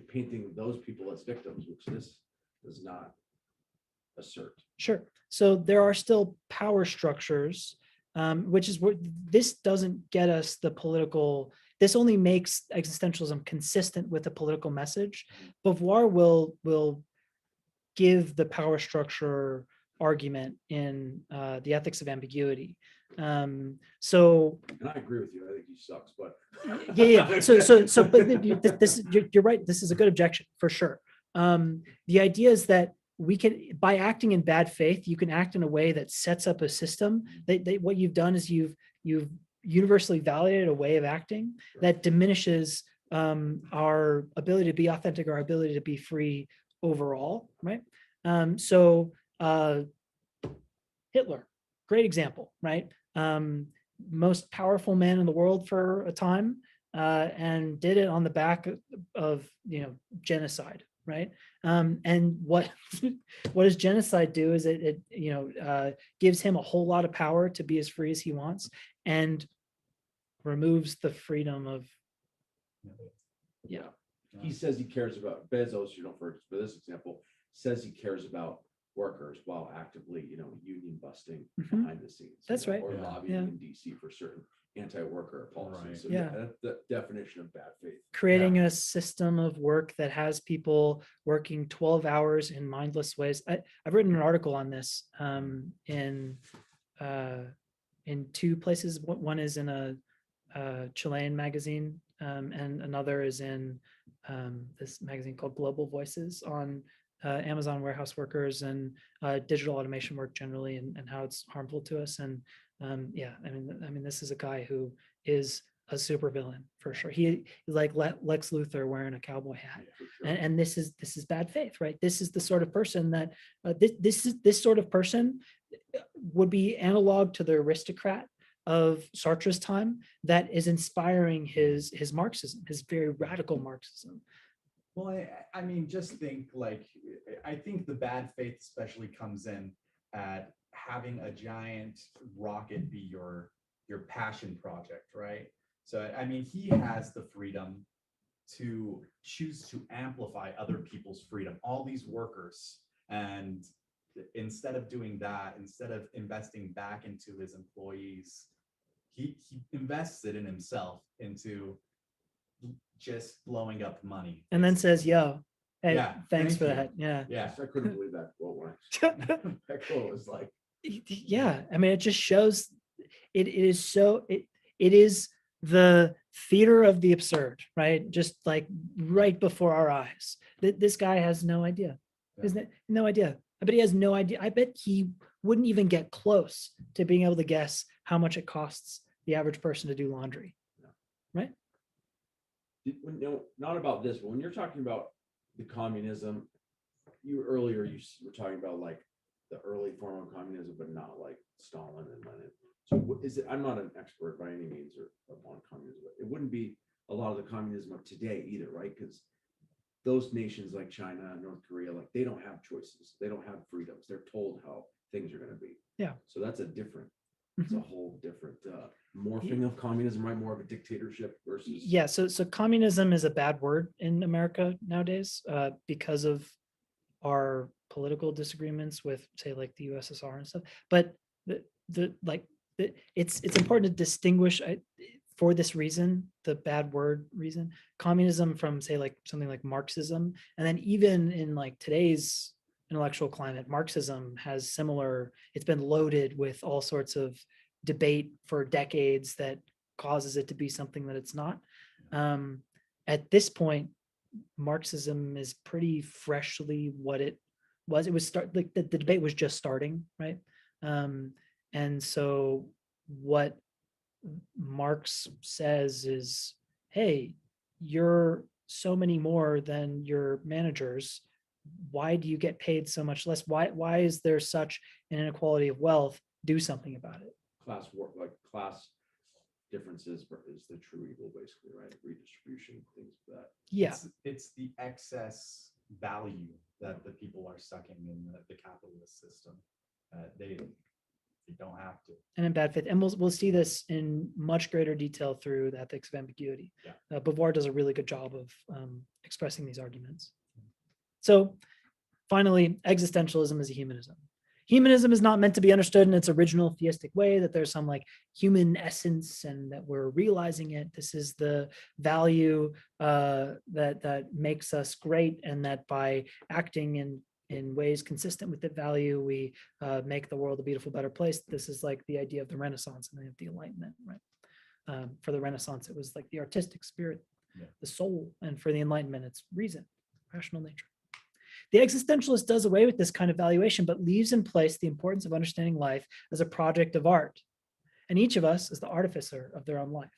[SPEAKER 5] painting those people as victims, which this does not assert.
[SPEAKER 1] Sure. So there are still power structures, which is where this doesn't get us the political. This only makes existentialism consistent with a political message. Beauvoir will give the power structure argument in the Ethics of Ambiguity. So,
[SPEAKER 5] and I agree with you. I think he sucks, but
[SPEAKER 1] yeah. So, but this you're right. This is a good objection for sure. The idea is that we can, by acting in bad faith, you can act in a way that sets up a system. What you've done is you've universally validated a way of acting that diminishes our ability to be authentic, our ability to be free overall, right? Hitler, great example, right? Most powerful man in the world for a time, and did it on the back of genocide, right? And what does genocide do is it gives him a whole lot of power to be as free as he wants and removes the freedom of
[SPEAKER 5] He says he cares about Bezos, for this example, says he cares about workers while actively, union busting behind the scenes.
[SPEAKER 1] That's right.
[SPEAKER 5] Or lobbying in DC for certain anti-worker policies. So that's the definition of bad faith.
[SPEAKER 1] Creating a system of work that has people working 12 hours in mindless ways. I've written an article on this in in two places. One is in a Chilean magazine, and another is in this magazine called Global Voices on Amazon warehouse workers and digital automation work generally, and how it's harmful to us. And yeah, I mean, this is a guy who is a supervillain for sure. He is like Lex Luthor wearing a cowboy hat, and this is bad faith, right? This is the sort of person that this sort of person would be analog to the aristocrat of Sartre's time that is inspiring his Marxism, his very radical Marxism.
[SPEAKER 6] Well, I mean, just think like, I think the bad faith especially comes in at having a giant rocket be your passion project, right? So, I mean, he has the freedom to choose to amplify other people's freedom, all these workers. And instead of doing that, instead of investing back into his employees, he invested in himself, into just blowing up money.
[SPEAKER 1] And then says, yo, hey,
[SPEAKER 6] Yeah,
[SPEAKER 1] thanks
[SPEAKER 6] thank
[SPEAKER 1] for
[SPEAKER 6] you.
[SPEAKER 1] that. Yeah.
[SPEAKER 6] Yeah.
[SPEAKER 5] I couldn't believe that quote when that quote was like,
[SPEAKER 1] Yeah. I mean, it just shows it is the theater of the absurd, right? Just like right before our eyes. This guy has no idea. Isn't it? No idea. I bet he has no idea. I bet he wouldn't even get close to being able to guess how much it costs the average person to do laundry. Right?
[SPEAKER 5] No, not about this, but when you're talking about the communism, you were talking about like the early form of communism, but not like Stalin and Lenin. So is it? I'm not an expert by any means or on communism, but it wouldn't be a lot of the communism of today either, right? Because those nations like China and North Korea, like they don't have choices, they don't have freedoms. They're told how things are going to be.
[SPEAKER 1] Yeah.
[SPEAKER 5] So that's it's a whole different morphing of communism, right? More of a dictatorship versus.
[SPEAKER 1] Yeah. So communism is a bad word in America nowadays because of our political disagreements with, say, like the USSR and stuff. But it's important to distinguish for this reason, the bad word reason, communism from, say, like something like Marxism. And then even in like today's intellectual climate, Marxism has similar, it's been loaded with all sorts of debate for decades that causes it to be something that it's not. At this point, Marxism is pretty freshly what it was. It was like the debate was just starting, right? And so what Marx says is, hey, you're so many more than your managers. Why do you get paid so much less? Why is there such an inequality of wealth? Do something about it.
[SPEAKER 5] Class differences is the true evil, basically, right? Redistribution, things like that.
[SPEAKER 1] Yeah.
[SPEAKER 6] It's the excess value that the people are sucking in the capitalist system. They don't have to.
[SPEAKER 1] And in bad faith. And we'll see this in much greater detail through the ethics of ambiguity.
[SPEAKER 6] Yeah.
[SPEAKER 1] Beauvoir does a really good job of expressing these arguments. So finally, existentialism is a humanism. Humanism is not meant to be understood in its original theistic way, that there's some like human essence and that we're realizing it. This is the value that makes us great, and that by acting in ways consistent with the value, we make the world a beautiful, better place. This is like the idea of the Renaissance and the Enlightenment, right? For the Renaissance, it was like the artistic spirit, the soul, and for the Enlightenment, it's reason, rational nature. The existentialist does away with this kind of valuation, but leaves in place the importance of understanding life as a project of art, and each of us is the artificer of their own life.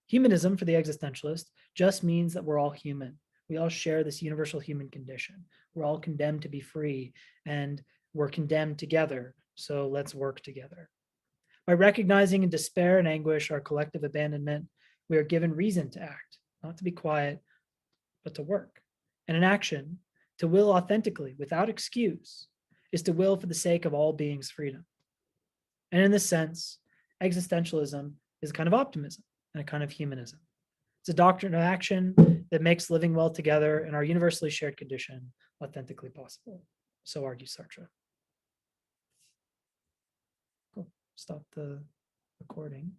[SPEAKER 1] Humanism for the existentialist just means that we're all human. We all share this universal human condition. We're all condemned to be free, and we're condemned together, so let's work together. By recognizing in despair and anguish our collective abandonment, we are given reason to act, not to be quiet, but to work. And in action, to will authentically, without excuse, is to will for the sake of all beings' freedom. And in this sense, existentialism is a kind of optimism and a kind of humanism. It's a doctrine of action that makes living well together in our universally shared condition authentically possible. So argues Sartre. Cool. Stop the recording.